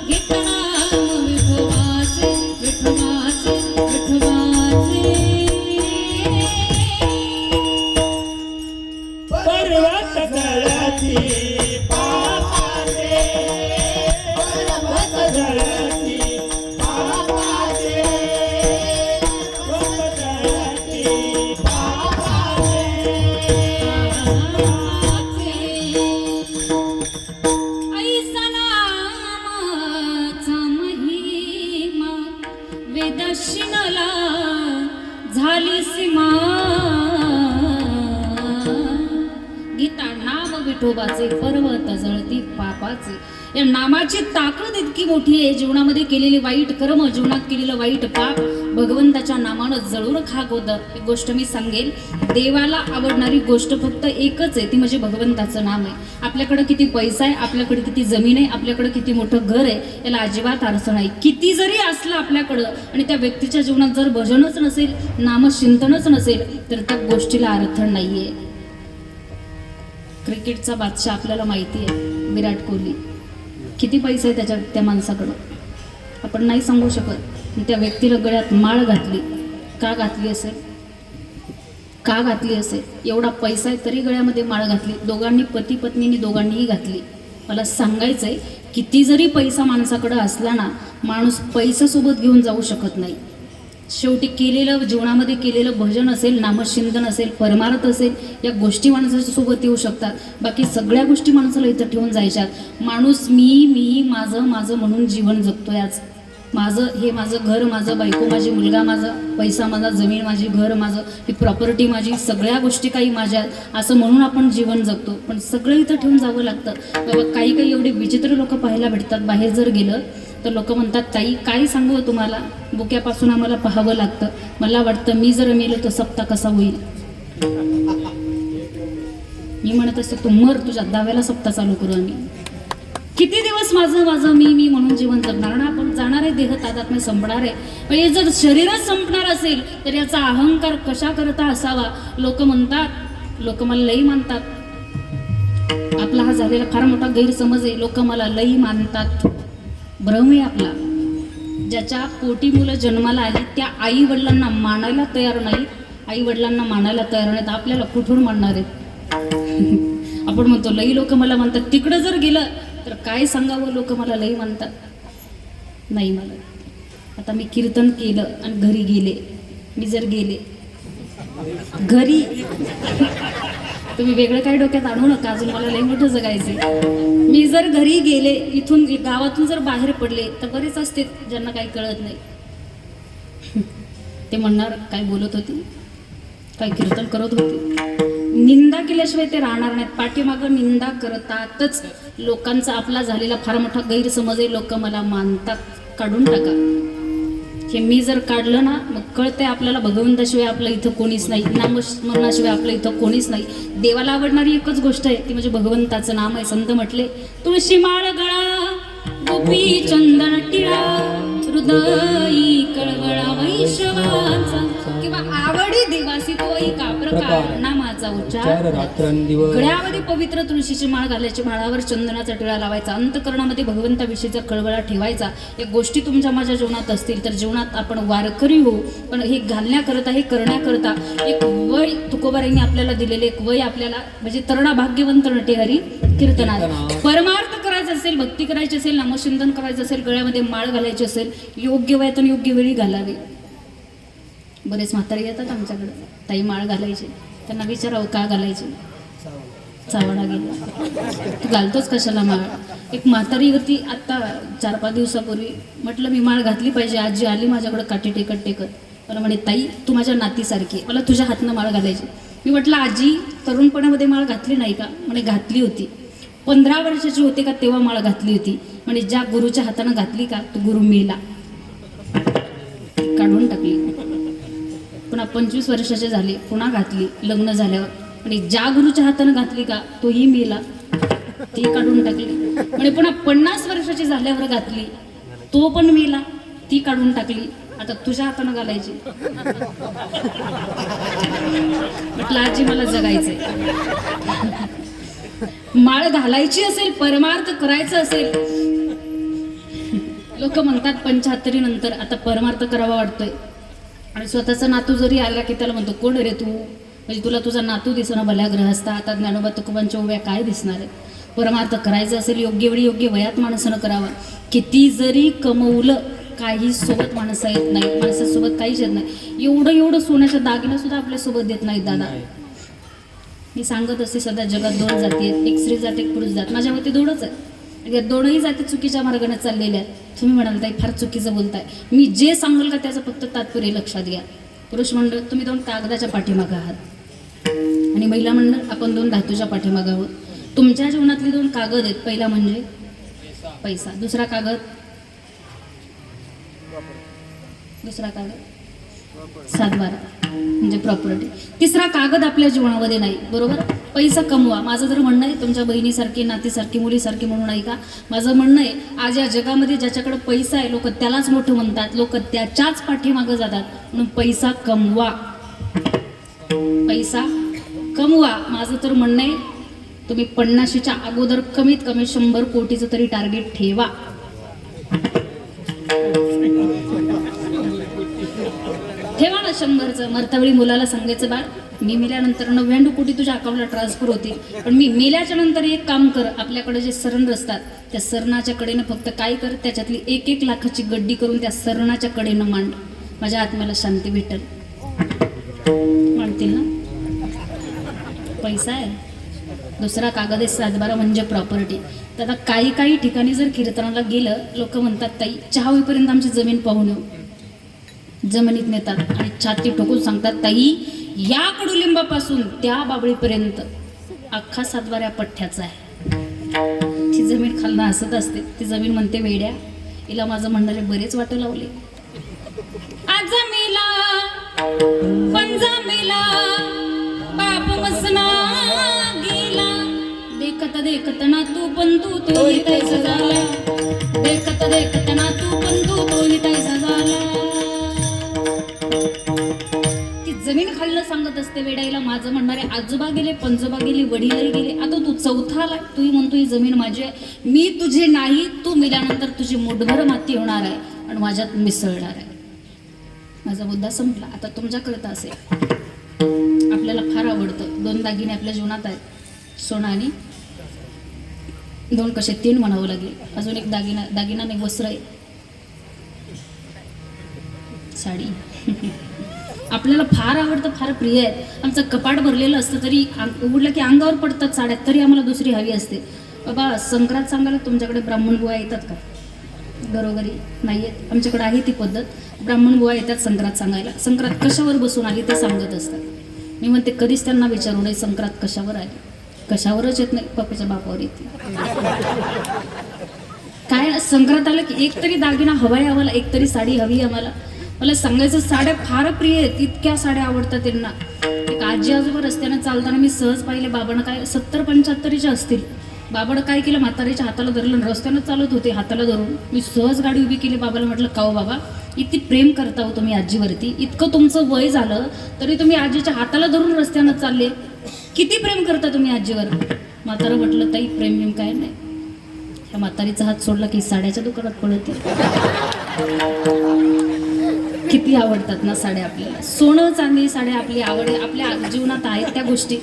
विठोबाचे विठोबाचे विठोबाचे पर्वत जळती पापाचे, पर्वत जळती पापाचे, पर्वत जळती पापाचे. ऐसा नामाचा महिमा, वेदशिनला झाली सीमा. करिता नाम विठोबाचे पर्वत जळती पापाचे. या नामाची ताकद इतकी मोठी आहे. जीवनामध्ये केलेली वाईट कर्म, जीवनात केलेलं वाईट पाप भगवंताच्या नामानं जळून खाक होतं. एक गोष्ट मी सांगेन, देवाला आवडणारी गोष्ट फक्त एकच आहे, ती म्हणजे भगवंताचं नाम आहे. आपल्याकडे किती पैसा आहे, आपल्याकडे किती जमीन आहे, आपल्याकडे किती मोठं घर आहे, याला अजिबात अर्थ नाही. किती जरी असलं आपल्याकडं आणि त्या व्यक्तीच्या जीवनात जर भजनच नसेल, नामचिंतनच नसेल, तर त्या गोष्टीला अर्थ नाहीये. क्रिकेटचा बादशाह आपल्याला माहिती आहे, विराट कोहली. किती पैसा आहे त्या माणसाकडं आपण नाही सांगू शकत. त्या व्यक्तीला गळ्यात माळ घातली. का घातली असेल? का घातली असेल? एवढा पैसा आहे तरी गळ्यामध्ये माळ घातली. दोघांनी, पती पत्नीने दोघांनीही घातली. मला सांगायचंय, किती जरी पैसा माणसाकडं असला ना, माणूस पैशासोबत घेऊन जाऊ शकत नाही. शेवटी केलेलं, जीवनामध्ये केलेलं भजन असेल, नामचिंतन असेल, परमार्थ असेल, या गोष्टी माणसाच्या सोबत येऊ शकतात. बाकी सगळ्या गोष्टी माणसाला इथं ठेवून जायच्यात. माणूस मी माझं माझं म्हणून जीवन जगतोय. आज माझं, हे माझं घर, माझं बायको, माझी मुलगा, माझा पैसा, माझा जमीन, माझी घर, माझं ही प्रॉपर्टी, माझी सगळ्या गोष्टी काही माझ्या, असं म्हणून आपण जीवन जगतो. पण सगळं इथं ठेवून जावं लागतं. बाबा काही एवढे विचित्र लोक पाहायला भेटतात. बाहेर जर गेलं तर लोक म्हणतात, ताई काय सांगू तुम्हाला, बुक्यापासून आम्हाला पाहावं लागतं. मला वाटतं मी जर मेलो तर सप्ताह कसा होईल. मी म्हणत असते, तू मर, तुझ्या दाव्याला सप्ताह चालू करू आम्ही. किती दिवस माझं माझं मी म्हणून जीवन जगणार ना आपण. जाणार आहे, देह तादात्म्य संपणार आहे. पण हे जर शरीरच संपणार असेल तर याचा अहंकार कशा करता असावा. लोक म्हणतात, लोक मला लई मानतात. आपला हा झालेला फार मोठा गैरसमज आहे. लोक मला लई मानतात, भ्रम आहे आपला. ज्याच्या पोटी मुलं जन्माला आली त्या आई वडिलांना मानायला तयार नाही, आई वडिलांना मानायला तयार नाहीत, आपल्याला कुठून मानणार आहेत. आपण म्हणतो लई लोक मला म्हणतात. तिकडं जर गेलं तर काय सांगावं, लोक मला लई म्हणतात. नाही मला. आता मी कीर्तन केलं आणि घरी गेले. मी जर गेले घरी, तुम्ही वेगळं काय डोक्यात आणू नका, अजून मला लई मोठं जगायचंय. मी जर घरी गेले, इथून गावातून जर बाहेर पडले तर बरेच असते ज्यांना काही कळत नाही. ते म्हणणार काय बोलत होती, काय कीर्तन करत होती. निंदा केल्याशिवाय ते राहणार नाहीत. पाठीमागं निंदा करतातच. लोकांचा आपला झालेला फार मोठा गैरसमज आहे. लोक मला मानतात, काढून टाका. हे मी जर काढलं ना, मग कळतंय आपल्याला भगवंताशिवाय आपलं इथं कोणीच नाही, नामस्मरणाशिवाय आपलं इथं कोणीच नाही. देवाला आवडणारी एकच गोष्ट आहे, ती म्हणजे भगवंताचं नाम आहे. संत म्हटले, तुळशी माळ गळा, गोपी चंदन टिळा, हृदयी कळवळा वैष्णवाचा, किंवा आवडी देवासी तो एका प्रकार नामाचा उच्चार. गळ्यामध्ये पवित्र तुळशीची माळ घालायची, माळावर चंदनाचा टिळा लावायचा, अंतकरणामध्ये भगवंताविषयीचा कळवळा ठेवायचा. या गोष्टी तुमच्या माझ्या जीवनात असतील तर जीवनात आपण वारकरी होऊ. पण हे घालण्याकरता, हे करण्याकरता एक वय तुकोबारांनी आपल्याला दिलेले, एक वय आपल्याला म्हणजे तरुणा भाग्यवंत नटे हरी कीर्तनात. परमार्थ करायचं असेल, भक्ती करायची असेल, नामचिंतन करायचं असेल, गळ्यामध्ये माळ घालायची असेल, योग्य वयात आणि योग्य वेळी घालावी. बरेच म्हातारे येतात आमच्याकडे, ताई माळ घालायची. त्यांना विचारावं का घालायची. चावडा गेला, तू घालतोच कशाला माळ. एक म्हातारी होती आत्ता 4-5 दिवसापूर्वी. म्हटलं मी माळ घातली पाहिजे. आजी आली माझ्याकडे काठी टेकत. मला म्हणे, ताई तू माझ्या नातीसारखी आहे, मला तुझ्या हातनं माळ घालायची. मी म्हटलं आजी तरुणपणामध्ये माळ घातली नाही का. म्हणे घातली होती. 15 वर्षाची होते का तेव्हा माळ घातली होती. म्हणे ज्या गुरुच्या हातानं घातली का तो गुरु मेला, काढून टाकली. पुन्हा 25 वर्षाचे झाले, पुन्हा घातली लग्न झाल्यावर. म्हणजे ज्या गुरुच्या हातानं घातली का तोही मेला, ती काढून टाकली. म्हणजे पुन्हा 50 वर्षाची झाल्यावर घातली, तो पण मेला, ती काढून टाकली. आता तुझ्या हातानं घालायची. म्हटलं आजी मला जगायचंय. माळ घालायची असेल, परमार्थ करायचं असेल. लोक म्हणतात 75 नंतर आता परमार्थ करावा वाटतोय. आणि स्वतःचा नातू जरी आला की त्याला म्हणतो, कोण रे तू, म्हणजे तुला तुझा नातू दिसणं भल्या ग्रहस्था. आता ज्ञानोबा तुकोबांच्या उभ्या काय दिसणार आहे. परमार्थ करायचं असेल योग्य वेळी योग्य वयात माणसानं करावा. किती जरी कमवलं, काही सोबत माणसं येत नाही, माणसासोबत काहीच येत नाही. एवढं सोन्याच्या दागिनं सुद्धा आपल्यासोबत देत नाहीत दादा. मी सांगत असते सध्या जगात 2 जाती आहेत, एक स्त्री जात, एक पुरुष जात. माझ्या मते 2च आहेत. या 2ही जाती चुकीच्या मार्गाने चाललेल्या आहेत. तुम्ही म्हणाल ताई फार चुकीचं बोलताय. मी जे सांगाल का त्याचं फक्त तात्पर्य लक्षात घ्या. पुरुष मंडळ तुम्ही 2 कागदाच्या पाठीमागं आहात. आणि महिला मंडळ आपण 2 धातूच्या पाठीमागे आहोत. तुमच्या जीवनातले 2 कागद आहेत. पहिला म्हणजे पैसा, दुसरा कागद सातबारा म्हणजे प्रॉपर्टी. तिसरा कागद आपल्या जीवनामध्ये नाही, बरोबर. पैसा कमवा. माझं जर म्हणणं आहे, तुमच्या बहिणीसारखी, नातीसारखी, मुलीसारखी म्हणून नाही का, माझं म्हणणं आहे, आज या जगामध्ये ज्याच्याकडे पैसा आहे लोक त्यालाच मोठं म्हणतात, लोक त्याच्याच पाठीमागं जातात. म्हणून पैसा कमवा, पैसा कमवा. माझं तर म्हणणं आहे, तुम्ही 50च्या अगोदर कमीत कमी 100 कोटीचं तरी टार्गेट ठेवा. ठेवा ना 100चं. मरतावेळी मुलाला सांगायचं, बाळ मी मेल्यानंतर 99 कोटी तुझ्या अकाउंटला ट्रान्सफर होतील, पण मी मेल्याच्या नंतर एक काम कर, आपल्याकडे जे सरण असतात त्या सरणाच्या कडेनं फक्त काय कर, त्याच्यातली 1-1 लाखाची गड्डी करून त्या सरणाच्या कडेनं मांड, माझ्या आत्म्याला शांती भेटेल. मांडतील ना. पैसा आहे. दुसरा कागद आहे सातबारा म्हणजे प्रॉपर्टी. तर आता काही ठिकाणी जर कीर्तनाला गेलं, लोक म्हणतात, ताई चहा होईपर्यंत आमची जमीन पाहून येऊ. जमिनीत नेतात आणि छाती ठोकून सांगतात, ताई या कडुलिंबापासून त्या बाबळीपर्यंत अख्खा सातबारा पठ्ठ्याचा आहे. ती जमीन खालनं हसत असते. ती जमीन म्हणते, वेड्या, हिला माझं म्हणणारे बरेच वाटं लावले. आज मेला पंजा मेला बाप मसना गेला, देखत ना तू पण तू हितायचा झाला, देखत ना तू पण तू हितायचा झाला. ती जमीन खाल्लं सांगत असते, वेडाईला माझं म्हणणारे आजोबा गेले, पंजोबा गेले, वडीलही गेले, आता तू चौथा आलाय. तूही म्हणतो ही जमीन माझी आहे, मी तुझी नाही, तू मेल्यानंतर तुझी मुठभर माती होणार आहे आणि माझ्यात मिसळणार आहे. माझा मुद्दा संपला. आता तुमच्याकरता असेल, आपल्याला फार आवडतं 2 दागिने आपल्या जीवनात आहेत, सोनं आणि 2 कसे 3 म्हणावं लागेल. अजून एक दागिना नाही, वस्त्र आहे, साडी. आपल्याला फार आवडतं, फार प्रिय आहे. आमचं कपाट भरलेलं असतं तरी उघडलं की अंगावर पडतात साड्या, तरी आम्हाला दुसरी हवी असते. बाबा संक्रांत सांगायला तुमच्याकडे ब्राह्मण बुवा येतात का? घरोघरी नाही आहेत. आमच्याकडे आहे ती पद्धत, ब्राह्मण बुवा येतात संक्रांत सांगायला. संक्रांत कशावर बसून आली ते सांगत असतात. मी म्हणते कधीच त्यांना विचारू नये संक्रांत कशावर आली. कशावरच येत नाही, पप्पाच्या बापावर येते. काय संक्रांत आलं की एक तरी दागिना हवाय आम्हाला, एक तरी साडी हवी आम्हाला. मला सांगायचं, साड्या फार प्रिय आहेत, इतक्या साड्या आवडतात त्यांना. एक आजी आजोबा रस्त्यानं चालताना मी सहज पाहिले, बाबांना काय 70-75च्या असतील. बाबानं काय केलं, म्हातारीच्या हाताला धरलं, रस्त्यानं चालत होते हाताला धरून. मी सहज गाडी उभी केली. बाबाला म्हटलं, का हो बाबा, इतकी प्रेम करता हो तुम्ही आजीवरती, इतकं तुमचं वय झालं तरी तुम्ही आजीच्या हाताला धरून रस्त्यानं चालले, किती प्रेम करता तुम्ही आजीवर? म्हातारं म्हटलं, ताई प्रेम काय नाही, ह्या म्हातारीचा हात सोडला की साड्याच्या दुकानात पळते. किती आवडतात ना साड्या आपल्याला. सोनं चांदी साड्या आपली आवड आहे, आपल्या जीवनात आहेत त्या गोष्टी.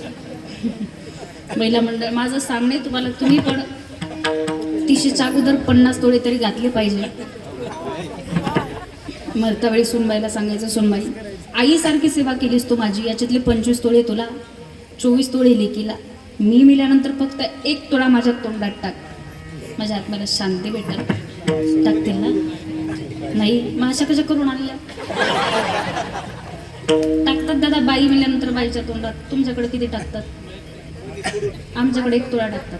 महिला मंडळ माझं सांगणे तुम्हाला, तुम्ही पण 30च्या अगोदर 50 तोळे तरी घातले पाहिजे. मरता वेळी सुनबाईला सांगायचं, सुनबाई आईसारखी सेवा केलीस तू माझी, याच्यातले 25 तोळे तुला, 24 तोळे लेकीला. मी मेल्यानंतर फक्त 1 तोळा माझ्या तोंडात टाक, माझ्या आत्म्याला शांती भेटेल. टाकतील ना? नाही, मग अशा कशा करून आणल्या? टाकतात दादा, बाई मेल्यानंतर बाईच्या तोंडात. तुमच्याकडे किती टाकतात? आमच्याकडे 1 तोळा टाकतात.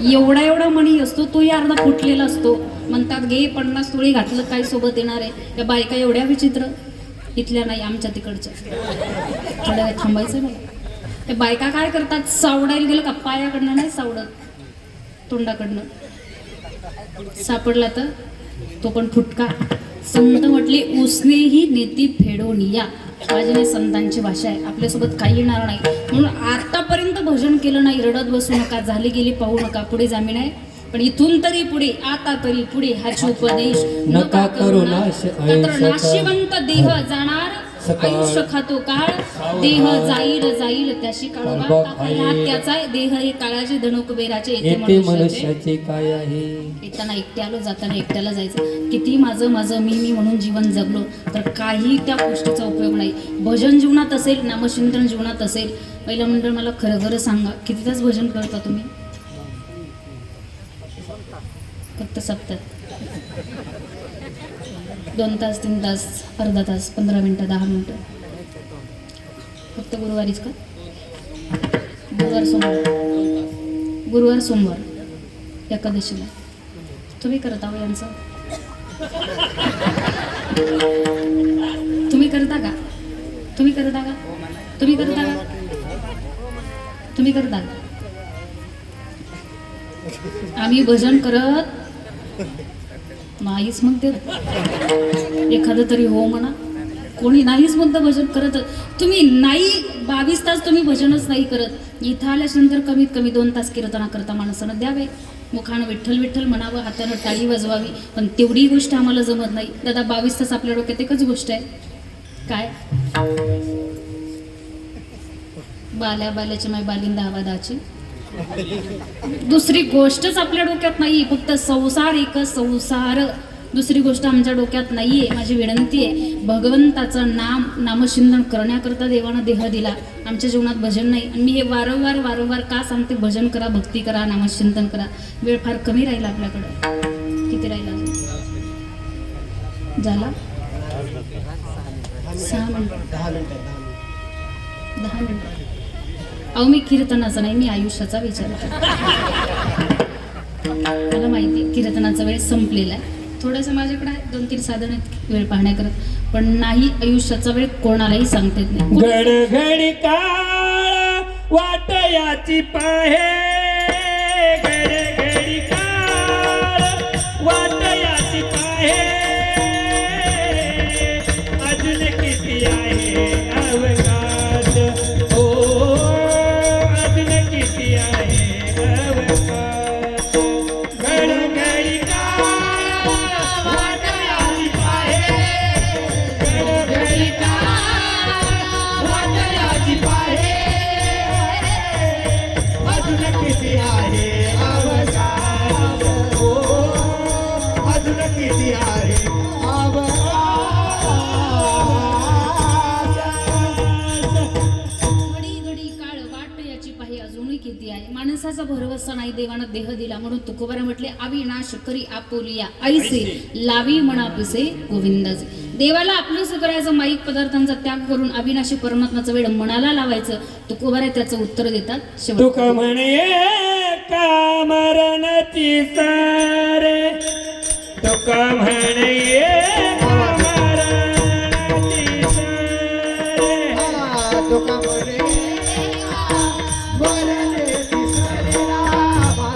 एवढा मणी असतो, तोही अर्धा फुटलेला असतो. म्हणतात घे 50 तोळे घातलं काय सोबत येणार आहे. त्या बायका एवढ्या विचित्र, इथल्या नाही आमच्या तिकडच्या. थोड्या वेळ थांबायचं नाही. त्या बायका काय करतात, सावडायला गेलं का पायाकडनं नाही सावडत, तोंडाकडनं. सापडला तर तो पण फुटका. संत म्हटले, उसनेही नेती फेडून या. माझी संतांची भाषा आहे. आपल्यासोबत काही येणार नाही म्हणून आतापर्यंत भजन केलं नाही. रडत बसू नका, झाली गेली पाहू नका, पुढे जामीन आहे. पण इथून तरी पुढे, आता तरी पुढे हाची उपदेश नका करू नाश. नाशिवंत देह जाणार, आयुष्य खातो काळ, देह जाईल त्याशी काळोबा. त्याचा देह हे काळाचे धनुक बेराचे येते मनुष्याचे काय आहे. येताना एकटे आलो, जाताना एकट्याला जायचं. किती माझं मी म्हणून जीवन जगलो तर काही त्या गोष्टीचा उपयोग नाही. भजन जीवनात असेल, नामचिंतन जीवनात असेल. पहिलं मंडळ मला खरं सांगा, किती तास भजन करता तुम्ही? फक्त सप्त्यात 2 तास 3 तास अर्धा तास 15 मिनटं 10 मिनटं फक्त गुरुवारीच का? गुरुवार सोमवार एकादशीला तुम्ही करत आहो यांचं? तुम्ही करता का? तुम्ही करता का? तुम्ही करता का? तुम्ही करता का? आम्ही भजन करत नाहीच म्हणते. एखादं तरी हो म्हणा. कोणी नाहीच म्हणतं भजन करत. तुम्ही नाही 22 तास तुम्ही भजनच नाही करत. इथं आल्याच्यानंतर कमीत कमी 2 तास कीर्तना करता माणसानं द्यावे. मुखानं विठ्ठल विठ्ठल म्हणावं, हातानं टाळी वाजवावी. पण तेवढी गोष्ट आम्हाला जमत नाही. दादा 22 तास आपल्या डोक्यात एकच गोष्ट आहे. काय? बाल्या बाल्याची माय बालिंदा आवादाची. दुसरी गोष्टच आपल्या डोक्यात नाही. फक्त संसार, एकच संसार. दुसरी गोष्ट आमच्या डोक्यात नाहीये. माझी विनंती आहे, भगवंताचं नामचिंतन करण्याकरता देवानं देह दिला. आमच्या जीवनात भजन नाही. आणि मी हे वारंवार का सांगते? भजन करा, भक्ती करा, नामचिंतन करा. वेळ फार कमी राहिला आपल्याकडं. किती राहिला? झाला 6 मिनिटं 10 मिनिटं. अहो मी कीर्तनाचा नाही, मी आयुष्याचा विचार करते. मला माहिती आहे कीर्तनाचा वेळ संपलेला आहे. थोडंसं माझ्याकडे 2-3 साधन आहेत वेळ पाहण्याकरता, पण नाही आयुष्याचा वेळ कोणालाही सांगता येत नाही. गडगडी काळ वाट याची पाहे, गडगडी काळ वाट याची पाहे, अजून किती आहे अवकाश, हो अजून किती आहे अवकाश. गडगडी काळ वाट याची पाहे, गडगडी काळ वाट याची पाहे, अजून किती आहे अवकाश, हो अजून किती आहे घडी घडी काळ वाट याची पाही अजूनही किती आहे. माणसाचा भरवसा नाही, देवानं देह दिला. म्हणून तुकोबारा म्हटले, अविनाश करी आपुलिया ऐसे लावी मनापिसे गोविंदाचे. देवाला आपलंसं करायचं, माईक पदार्थांचा त्याग करून अविनाशी परमात्माचा वेळ मनाला लावायचं. तुकोबारा त्याचं उत्तर देतात. तुक म्हणे का मरणची सारे, तुक म्हणे का मरणची सारे, तुक म्हणे मरणची सारे रामा,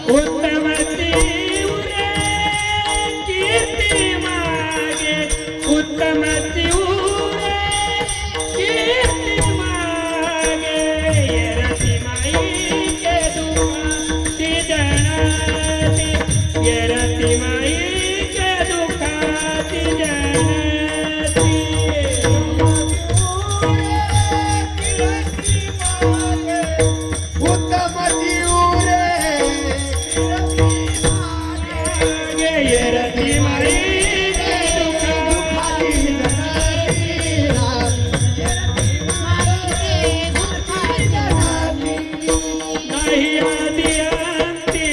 उत्तमती उरे कीर्ती मागे, उत्तमती उरे कीर्ती मागे, येरती माईचे दुखाती जनाती, येरती माईचे दुखाती जनाती. उत्तमती उरे येरती माईचे दुखाती नाही आदी अंती.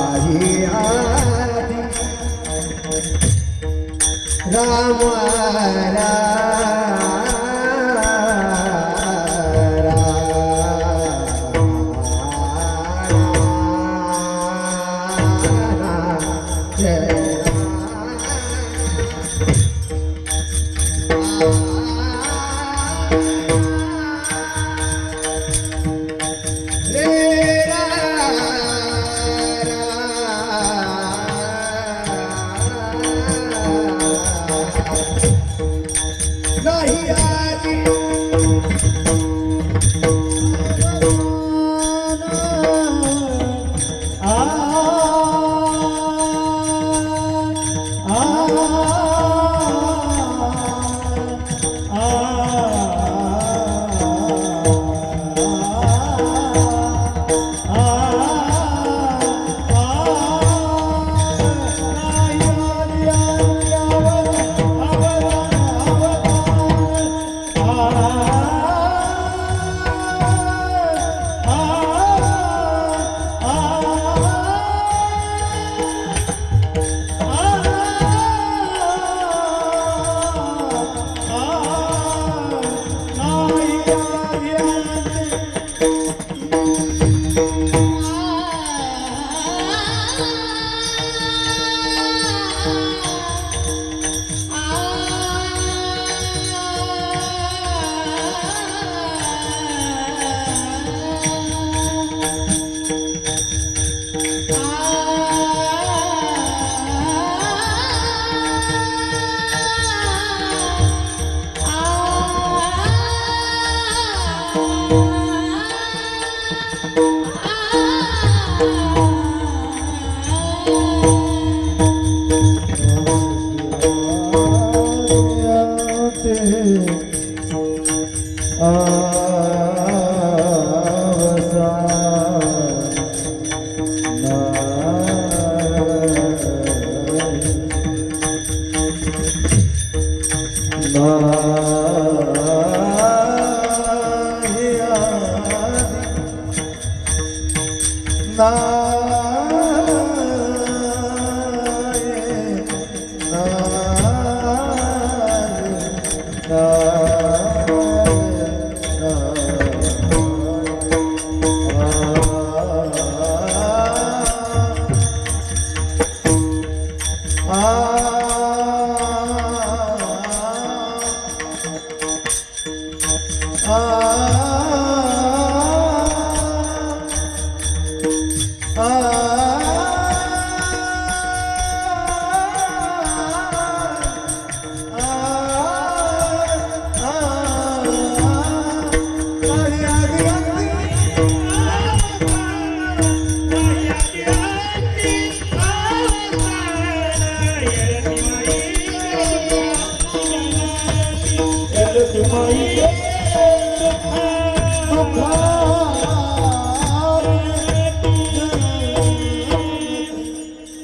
नाही आदी राम जय नाही आजी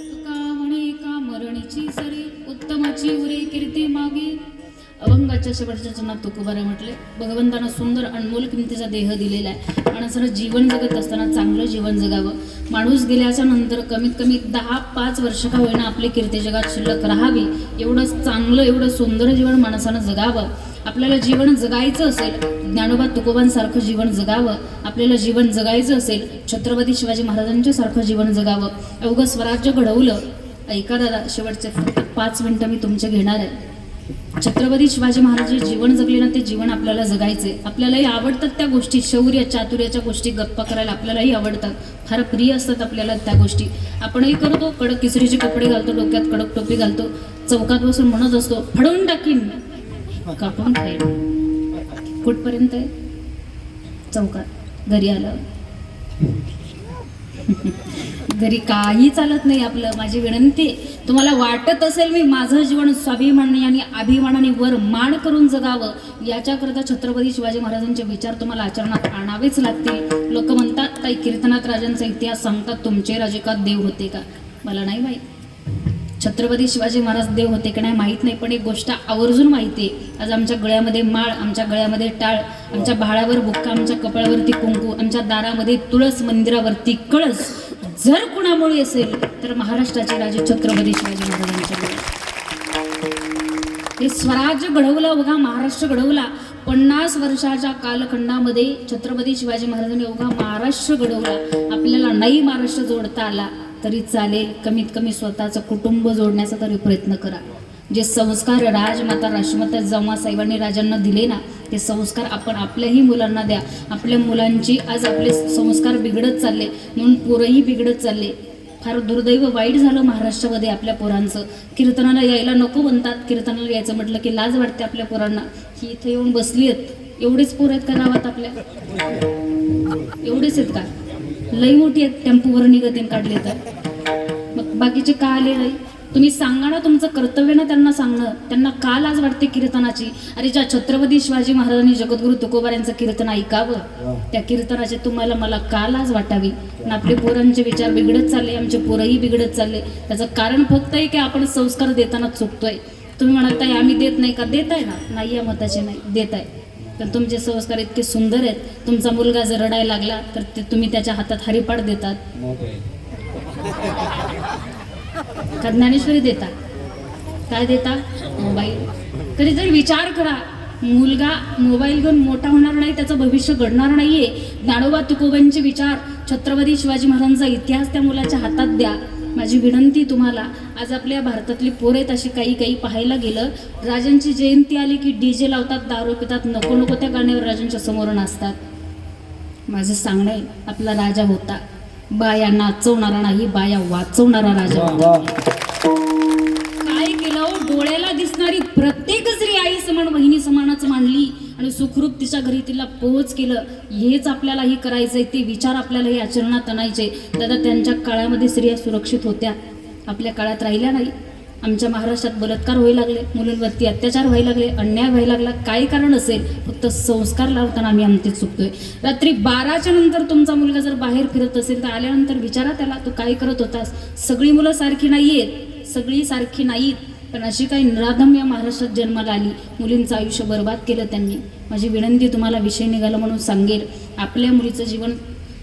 तुका म्हणे का मरणीची सरी उत्तमाची उरे कीर्ती मागे अभंगाच्या शेवटच्या चरणात तुकोबारा म्हटले भगवंतानं सुंदर अनमोल किमतीचा देह दिलेला आहे. माणसानं जीवन जगत असताना चांगलं जीवन जगावं. माणूस गेल्याच्या नंतर कमीत कमी 10-5 वर्ष का होईना आपली कीर्ती जगात शिल्लक राहावी एवढं चांगलं एवढं सुंदर जीवन माणसानं जगावं. आपल्याला जीवन जगायचं असेल ज्ञानोबा तुकोबांसारखं जीवन जगावं. आपल्याला जीवन जगायचं असेल छत्रपती शिवाजी महाराजांच्या सारखं जीवन जगावं. अवघं स्वराज्य घडवलं. ऐका दादा शेवटचे फक्त 5 मिनिटं मी तुमचे घेणार आहे. छत्रपती शिवाजी महाराज जे जीवन जगले ना ते जीवन आपल्याला जगायचे. आपल्यालाही आवडतात त्या गोष्टी शौर्य चातुर्याच्या गोष्टी गप्पा करायला आपल्यालाही आवडतात. फार प्रिय असतात आपल्याला त्या गोष्टी. आपणही करतो. कडक किसरीचे कपडे घालतो डोक्यात कडक टोपी घालतो चौकात बसून म्हणत असतो फडवून टाकीन कापून खाईन. कुठपर्यंत आहे चौकात घरी आलं घरी काही चालत नाही आपलं. माझी विनंती तुम्हाला वाटत असेल मी माझं जीवन स्वाभिमानी आणि अभिमानाने वर मान करून जगावं याच्याकरता छत्रपती शिवाजी महाराजांचे विचार तुम्हाला आचरणात आणावेच लागतील. लोक म्हणतात काही कीर्तनात राजांचा इतिहास सांगतात तुमचे राजे का देव होते का. मला नाही माहीत छत्रपती शिवाजी महाराज देव होते की नाही माहीत नाही पण एक गोष्ट आवर्जून माहिती आहे. आज आमच्या गळ्यामध्ये माळ आमच्या गळ्यामध्ये टाळ आमच्या भाळावर बुक्का आमच्या कपाळावरती कुंकू आमच्या दारामध्ये तुळस मंदिरावरती कळस जर कुणामुळे असेल तर महाराष्ट्राचे राजे छत्रपती शिवाजी महाराजांच्यामुळे. हे स्वराज्य घडवलं बघा महाराष्ट्र घडवला. 50 वर्षाच्या कालखंडामध्ये छत्रपती शिवाजी महाराजांनी अवघा महाराष्ट्र घडवला. आपल्याला नाही महाराष्ट्र जोडता आला तरी चालेल, कमीत कमी स्वतःचं कुटुंब जोडण्याचा तरी प्रयत्न करा. जे संस्कार राजमाता राष्ट्रमाता जिजाऊ साहेबांनी राजांना दिले ना, ते संस्कार आपण आपल्याही मुलांना द्या. आपल्या मुलांची आज आपले संस्कार बिघडत चालले, म्हणून पोरंही बिघडत चालले. फार दुर्दैव वाईट झालं महाराष्ट्रामध्ये आपल्या पोरांचं. कीर्तनाला यायला नको म्हणतात, कीर्तनाला यायचं म्हटलं की लाज वाटते आपल्या पोरांना. ही इथे येऊन बसली आहेत, एवढेच पोरं आहेत का गावात आपल्या? एवढेच आहेत का? लई मोठी आहेत, टेम्पोवर निघतीन काढले तर. मग बाकीचे का आले नाही? तुम्ही सांगा ना, तुमचं कर्तव्य ना त्यांना सांगणं. त्यांना का लाज वाटते कीर्तनाची? अरे ज्या छत्रपती शिवाजी महाराजांनी जगद्गुरु तुकोबा यांचं कीर्तन ऐकावं, त्या कीर्तनाचे तुम्हाला मला का लाज वाटावी? पण आपले पोरांचे विचार बिघडत चालले, आमचे पोरंही बिघडत चालले. त्याचं कारण फक्त आहे की आपण संस्कार देताना चुकतोय. तुम्ही म्हणत आहे आम्ही देत नाही का? देत आहे ना, नाही या मताचे नाही, देत आहे. पण तुमचे संस्कार इतके सुंदर आहेत. तुमचा मुलगा जर रडायला लागला तर ते तुम्ही त्याच्या हातात हरिपाठ देतात का ज्ञानेश्वरी देता? काय देता? मोबाईल. कधीतरी विचार करा, मुलगा मोबाईल घेऊन मोठा होणार नाही, त्याचं भविष्य घडणार नाहीये. ज्ञानोबा तुकोबांचे विचार, छत्रपती शिवाजी महाराजांचा इतिहास त्या मुलाच्या हातात द्या. माझी विनंती तुम्हाला. आज आपल्या भारतातली पोरं आहेत अशी काही काही पाहायला गेलं, राजांची जयंती आली की डीजे लावतात, दारू पितात, नको नको त्या गाण्यावर राजांच्या समोर नाचतात. माझं सांगणं आहे, आपला राजा होता, बाया नाचवणारा नाही, बाया वाचवणारा राजा होता. काय केलं? डोळ्याला दिसणारी प्रत्येक स्त्री आई समान, बहिणी समानच मानली आणि सुखरूप तिच्या घरी तिला पोहोच केलं. हेच आपल्यालाही करायचंय, ते विचार आपल्यालाही आचरणात आणायचे. दादा, त्यांच्या काळामध्ये स्त्रिया सुरक्षित होत्या, आपल्या काळात राहिल्या नाही. आमच्या महाराष्ट्रात बलात्कार व्हायला लागले, मुलींवरती अत्याचार व्हायला लागले, अन्याय व्हायला लागला. काय कारण असेल? फक्त संस्कार लावताना आम्ही आमतेच चुकतोय. रात्री 12च्या नंतर तुमचा मुलगा जर बाहेर फिरत असेल तर आल्यानंतर विचारा त्याला, तू काय करत होतास? सगळी मुलं सारखी नाहीयेत, सगळी सारखी नाहीत, पण अशी काही नराधम या महाराष्ट्रात जन्माला आली, मुलींचं आयुष्य बर्बाद केलं त्यांनी. माझी विनंती तुम्हाला, विषय निघाला म्हणून सांगेल, आपल्या मुलीचं जीवन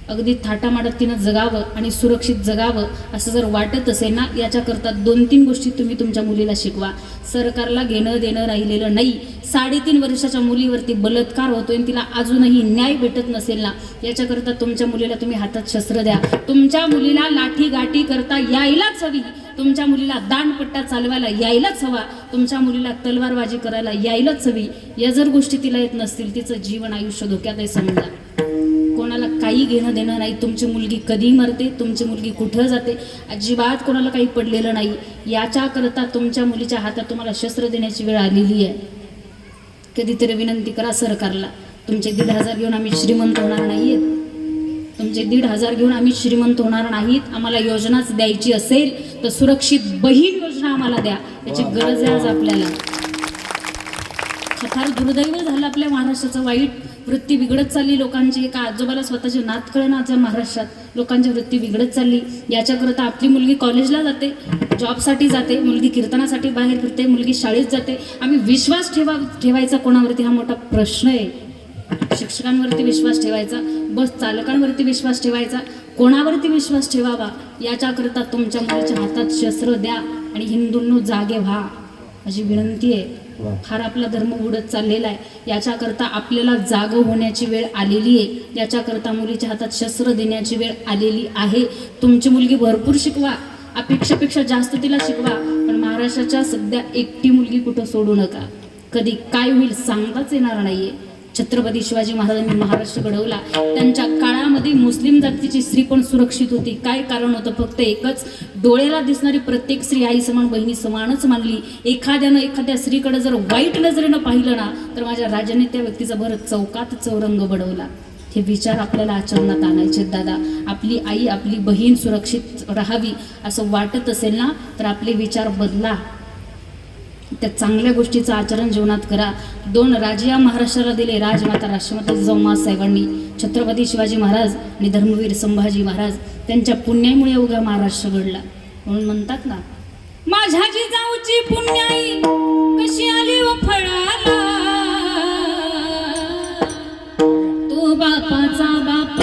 अगदी थाटामाटात तिनं जगावं आणि सुरक्षित जगावं असं जर वाटत असेल ना, याच्याकरता 2-3 गोष्टी तुम्ही तुमच्या मुलीला शिकवा. सरकारला घेणं देणं राहिलेलं नाही. 3.5 वर्षाच्या मुलीवरती बलात्कार होतोय आणि तिला अजूनही न्याय भेटत नसेल ना, याच्याकरता तुमच्या मुलीला तुम्ही हातात शस्त्र द्या. तुमच्या मुलीला लाठी गाठी करता यायलाच हवी, तुमच्या मुलीला दांडपट्टा चालवायला यायलाच हवा, तुमच्या मुलीला तलवारबाजी करायला यायलाच हवी. या जर गोष्टी तिला येत नसतील, तिचं जीवन आयुष्य धोक्यात आहे समजा. कोणाला काही घेणं देणं नाही. तुमची मुलगी कधी मरते, तुमची मुलगी कुठं जाते, अजिबात कोणाला काही पडलेलं नाही. याच्याकरता तुमच्या मुलीच्या हातात तुम्हाला शस्त्र देण्याची वेळ आलेली आहे. कधीतरी विनंती करा सरकारला, तुमचे 1,500 घेऊन आम्ही श्रीमंत होणार नाहीत, तुमचे 1,500 घेऊन आम्ही श्रीमंत होणार नाहीत. आम्हाला योजनाच द्यायची असेल तर सुरक्षित बहीण योजना आम्हाला द्या, याची गरज आहे आज आपल्याला. फार दुर्दैव झालं आपल्या महाराष्ट्राचं. वाईट वृत्ती बिघडत चालली लोकांची. एका आजोबाला स्वतःचे नात कळेना आज महाराष्ट्रात लोकांची वृत्ती बिघडत चालली. याच्याकरता आपली मुलगी कॉलेजला जाते, जॉबसाठी जाते, मुलगी कीर्तनासाठी बाहेर फिरते, मुलगी शाळेत जाते. आम्ही विश्वास ठेवायचा कोणावरती हा मोठा प्रश्न आहे. शिक्षकांवरती विश्वास ठेवायचा, बस चालकांवरती विश्वास ठेवायचा, कोणावरती विश्वास ठेवावा? याच्याकरता तुमच्या मुलीच्या हातात शस्त्र द्या आणि हिंदूंनो जागे व्हा, अशी विनंती आहे. फार आपला धर्म उडत चाललेला आहे. याच्याकरता आपल्याला जाग होण्याची वेळ आलेली आहे. याच्याकरता मुलीच्या हातात शस्त्र देण्याची वेळ आलेली आहे. तुमची मुलगी भरपूर शिकवा, अपेक्षेपेक्षा जास्त तिला शिकवा, पण महाराष्ट्राच्या सध्या एकटी मुलगी कुठं सोडू नका. कधी काय होईल सांगताच येणार नाहीये. छत्रपती शिवाजी महाराजांनी महाराष्ट्र घडवला, त्यांच्या काळामध्ये मुस्लिम जातीची स्त्री पण सुरक्षित होती. काय कारण होतं? फक्त एकच, डोळ्याला दिसणारी प्रत्येक स्त्री आई समान, बहिणी समानच मानली. एखाद्यानं एखाद्या स्त्रीकडे जर वाईट नजरेनं पाहिलं ना, तर माझ्या राजाने त्या व्यक्तीचा भर चौकात चौरंग बडवला. हे विचार आपल्याला आचरणात आणायचे दादा. आपली आई, आपली बहीण सुरक्षित राहावी असं वाटत असेल ना, तर आपले विचार बदला, त्या चांगल्या गोष्टीचं आचरण जीवनात करा. 2 राजे या महाराष्ट्राला दिले, राजमाता राष्ट्रमाता जिजाऊ साहेबांनी, छत्रपती शिवाजी महाराज आणि धर्मवीर संभाजी महाराज. त्यांच्या पुण्यामुळे उगा महाराष्ट्र घडला. म्हणून म्हणतात ना, माझ्या जिजाऊची पुण्याई कशी आली व फळाला, तो बापाचा बाप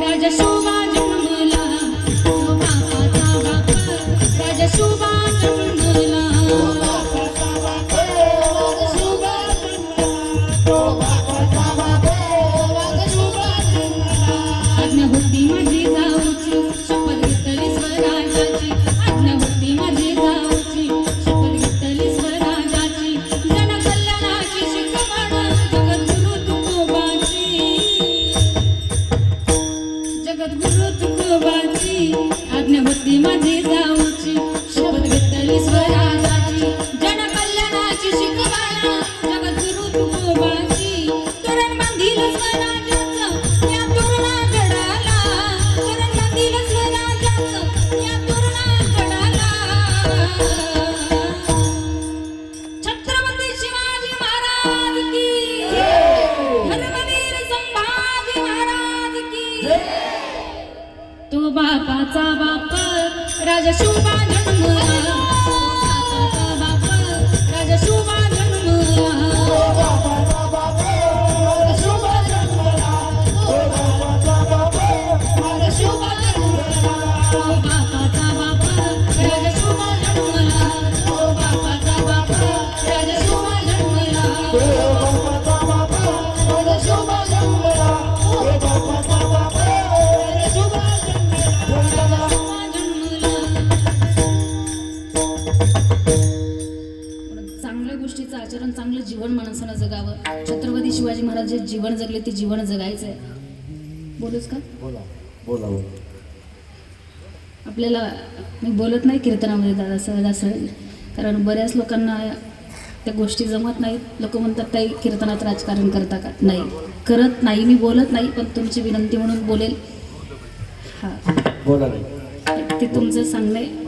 राजा शोभा जन्मला, तो बापाचा बाप राजा शोभा जन्मला. आज्ञा होती माझी जाऊची, शपथ घेतली स्वराची. जीवन माणसानं जगावं. छत्रपती शिवाजी महाराज जे जीवन जगले ते जीवन जगायचं आहे. बोलूच का? बोला बोला बोला. आपल्याला मी बोलत नाही कीर्तनामध्ये दादा सहजासहजी, कारण बऱ्याच लोकांना त्या गोष्टी जमत नाहीत. लोक म्हणतात ताई कीर्तनात राजकारण करता का? नाही करत नाही, मी बोलत नाही, पण तुमची विनंती म्हणून बोलेल. हां बोला नाही. ते तुमचं सांगणं आहे.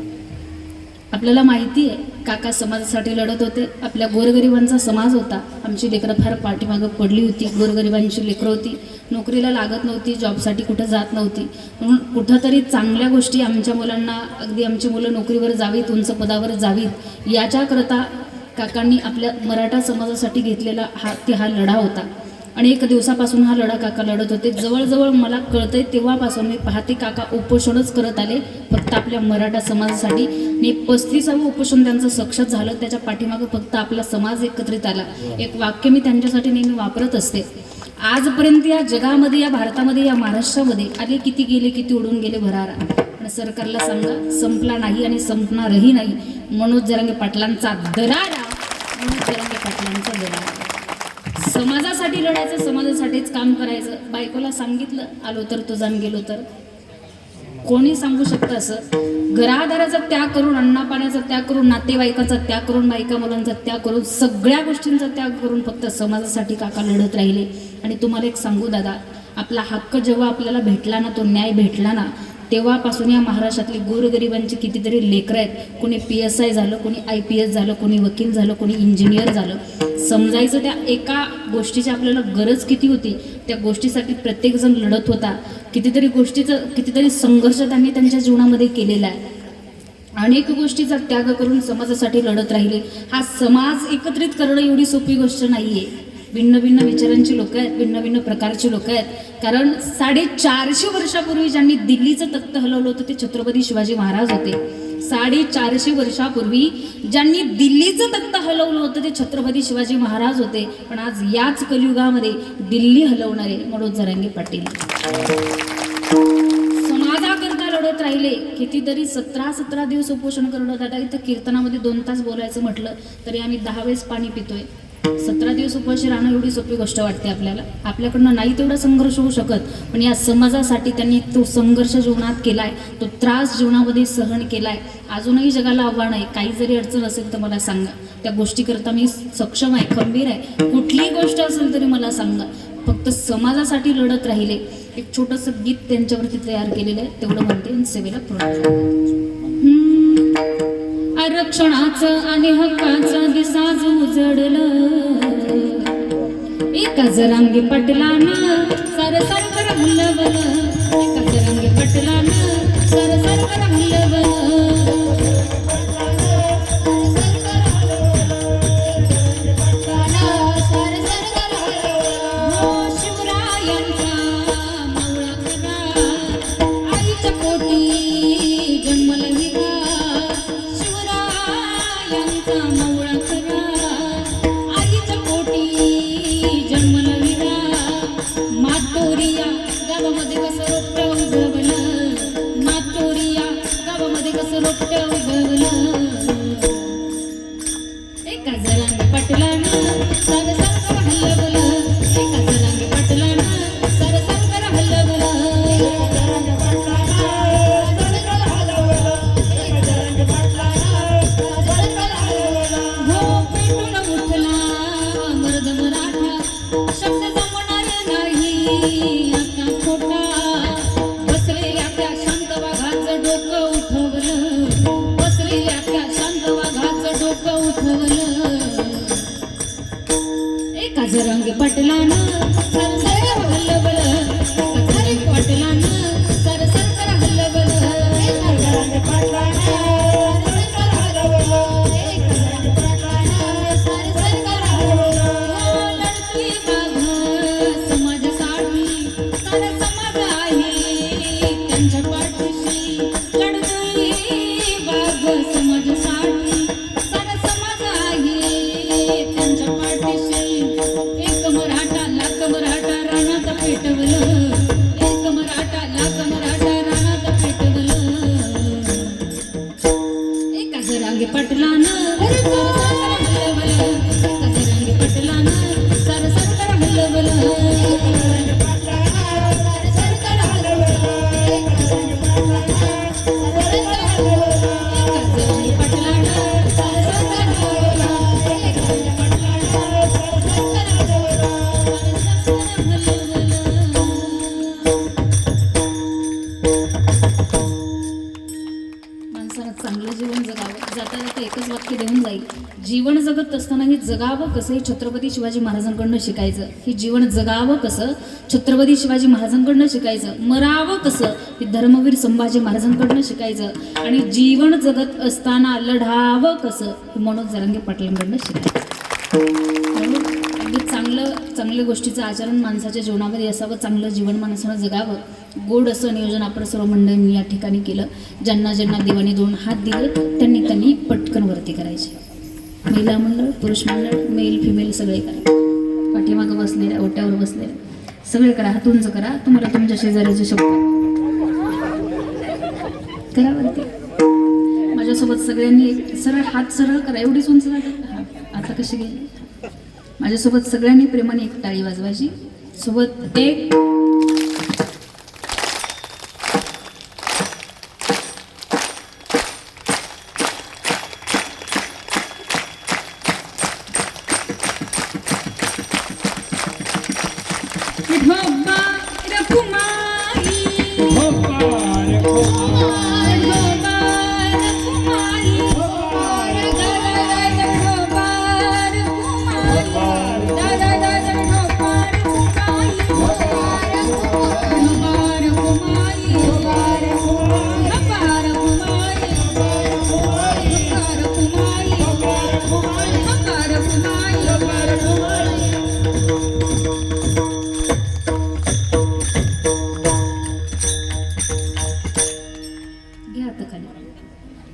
आपल्याला माहिती आहे काका समाजासाठी लढत होते. आपल्या गोरगरिबांचा समाज होता. आमची लेकरं फार पाठीमागं पडली होती. गोरगरिबांची लेकरं होती, नोकरीला लागत नव्हती, जॉबसाठी कुठं जात नव्हती. म्हणून कुठंतरी चांगल्या गोष्टी आमच्या मुलांना, अगदी आमची मुलं नोकरीवर जावीत, उंच पदावर जावीत, याच्याकरता काकांनी आपल्या मराठा समाजासाठी घेतलेला हा लढा होता. आणि एक दिवसापासून हा लढा काका लढत होते. जवळजवळ मला कळतंय तेव्हापासून मी पाहते काका उपोषणच करत आले फक्त आपल्या मराठा समाजासाठी. आणि 35वं उपोषण त्यांचं सक्सेस झालं. त्याच्या पाठीमागं फक्त आपला समाज एकत्रित आला. एक वाक्य मी त्यांच्यासाठी नेहमी वापरत असते. आजपर्यंत या जगामध्ये, या भारतामध्ये, या महाराष्ट्रामध्ये आले किती गेले, किती उडून गेले भरारा. आणि सरकारला सांगा संपला नाही आणि संपणारही नाही. मनोज जरांगे पाटलांचा दरारा, मनोज जरांगे पाटलांचा दरारा. समाजासाठी लढायचं, समाजासाठीच काम करायचं. बायकोला सांगितलं आलो तर तो जाण गेलो तर. कोणी सांगू शकतं असं? घरादाराचा त्याग करून, अन्ना पाण्याचा त्याग करून, नातेवाईकाचा त्याग करून, बायका मुलांचा त्याग करून, सगळ्या गोष्टींचा त्याग करून फक्त समाजासाठी काका लढत राहिले. आणि तुम्हाला एक सांगू दादा, आपला हक्क जेव्हा आपल्याला भेटला ना, तो न्याय भेटला ना, तेव्हापासून या महाराष्ट्रातली गोरगरिबांची कितीतरी लेकरं आहेत. कोणी PSI झालं, कोणी IPS झालं, कोणी वकील झालं, कोणी इंजिनियर झालं. समजायचं त्या एका गोष्टीची आपल्याला गरज किती होती. त्या गोष्टीसाठी प्रत्येकजण लढत होता. कितीतरी संघर्ष त्यांनी त्यांच्या जीवनामध्ये केलेला आहे. अनेक गोष्टीचा त्याग करून समाजासाठी लढत राहिले. हा समाज एकत्रित करणं एवढी सोपी गोष्ट नाही आहे. भिन्न भिन्न विचारांची लोकं आहेत, भिन्न भिन्न प्रकारची लोकं आहेत. कारण 450 वर्षापूर्वी ज्यांनी दिल्लीचं तख्त हलवलं होतं ते छत्रपती शिवाजी महाराज होते. 450 वर्षापूर्वी ज्यांनी दिल्लीचं तख्त हलवलं होतं ते छत्रपती शिवाजी महाराज होते. पण आज याच कलियुगामध्ये दिल्ली हलवणारे मनोज जरांगे पाटील समाजाकरता लढत राहिले. कितीतरी 17 दिवस उपोषण करणं. दादा इथं कीर्तनामध्ये 2 तास बोलायचं म्हटलं तरी आम्ही 10 वेळेस पाणी पितोय. 17 दिवस उपाशी राहणं एवढी सोपी गोष्ट वाटते आपल्याला. आपल्याकडनं नाही तेवढा संघर्ष होऊ शकत, पण या समाजासाठी त्यांनी तो संघर्ष जीवनात केलाय, तो त्रास जीवनामध्ये सहन केलाय. अजूनही जगाला आव्हान आहे. काही जरी अडचण असेल तर मला सांगा. त्या गोष्टीकरता मी सक्षम आहे, खंबीर आहे. कुठलीही गोष्ट असेल तरी मला सांगा. फक्त समाजासाठी लढत राहिले. एक छोटंसं गीत त्यांच्यावरती तयार केलेलं आहे, तेवढं म्हणते आणि सेवेला पूर्ण. आरक्षणाचं आणि हक्काचं दिसा उजडलं. एका जरांगे पाटलानं सार सरकार हलवलं. एका जरांगे पाटलानं सार सरकार हलवलं. जरांगे पाटलानं सर सर हलवलं. जरांगे पाटलानं सर सर हलवलं. जरांगे पाटलानं सर हलवलं. जरांगे पाटलानं सर सर हलवलं. लढती वाघ समाजासाठी सारा समाज आहे त्यांच्या पाठीशी. लढती वाघ समाजासाठी सारा समाज आहे त्यांच्या पाठीशी. एक मराठा लाख मराठा रानात पेटवलं. एक मराठा लाख मराठा रानात पेटवलं. एका जरांगे पाटलानं हलवलं. एका जरांगे पाटलानं जाता जाता एकच वाक्य देऊन जाईल. जीवन जगत असताना हे जगावं कसं हे छत्रपती शिवाजी महाराजांकडनं शिकायचं. हे जीवन जगावं कसं छत्रपती शिवाजी महाराजांकडनं शिकायचं. मरावं कसं हे धर्मवीर संभाजी महाराजांकडनं शिकायचं. आणि जीवन जगत असताना लढावं कसं हे मनोज जरांगे पाटलांकडनं शिकायचं. अगदी चांगल्या गोष्टीचं आचरण माणसाच्या जीवनामध्ये असावं. चांगलं जीवन माणसानं जगावं. गोड असं नियोजन आपण सर्व मंडळींनी या ठिकाणी केलं. ज्यांना ज्यांना देवाने 2 हात दिले त्यांनी पटकन वरती करायचे. महिला मंडळ, पुरुष मंडळ, मेल फिमेल सगळे करा. पाठीमागं बसलेल्या, ओट्यावर बसलेल्या सगळे करा. हात उंच करा. तुम्हाला तुमच्या शेजाऱ्याचे शब्द करा वरती. माझ्यासोबत सगळ्यांनी सरळ हात सरळ करा. एवढीच उंच जातात. हां, आता कशी गेली. माझ्यासोबत सगळ्यांनी प्रेमाने एक टाळी वाजवायची. सोबत एक कुमारी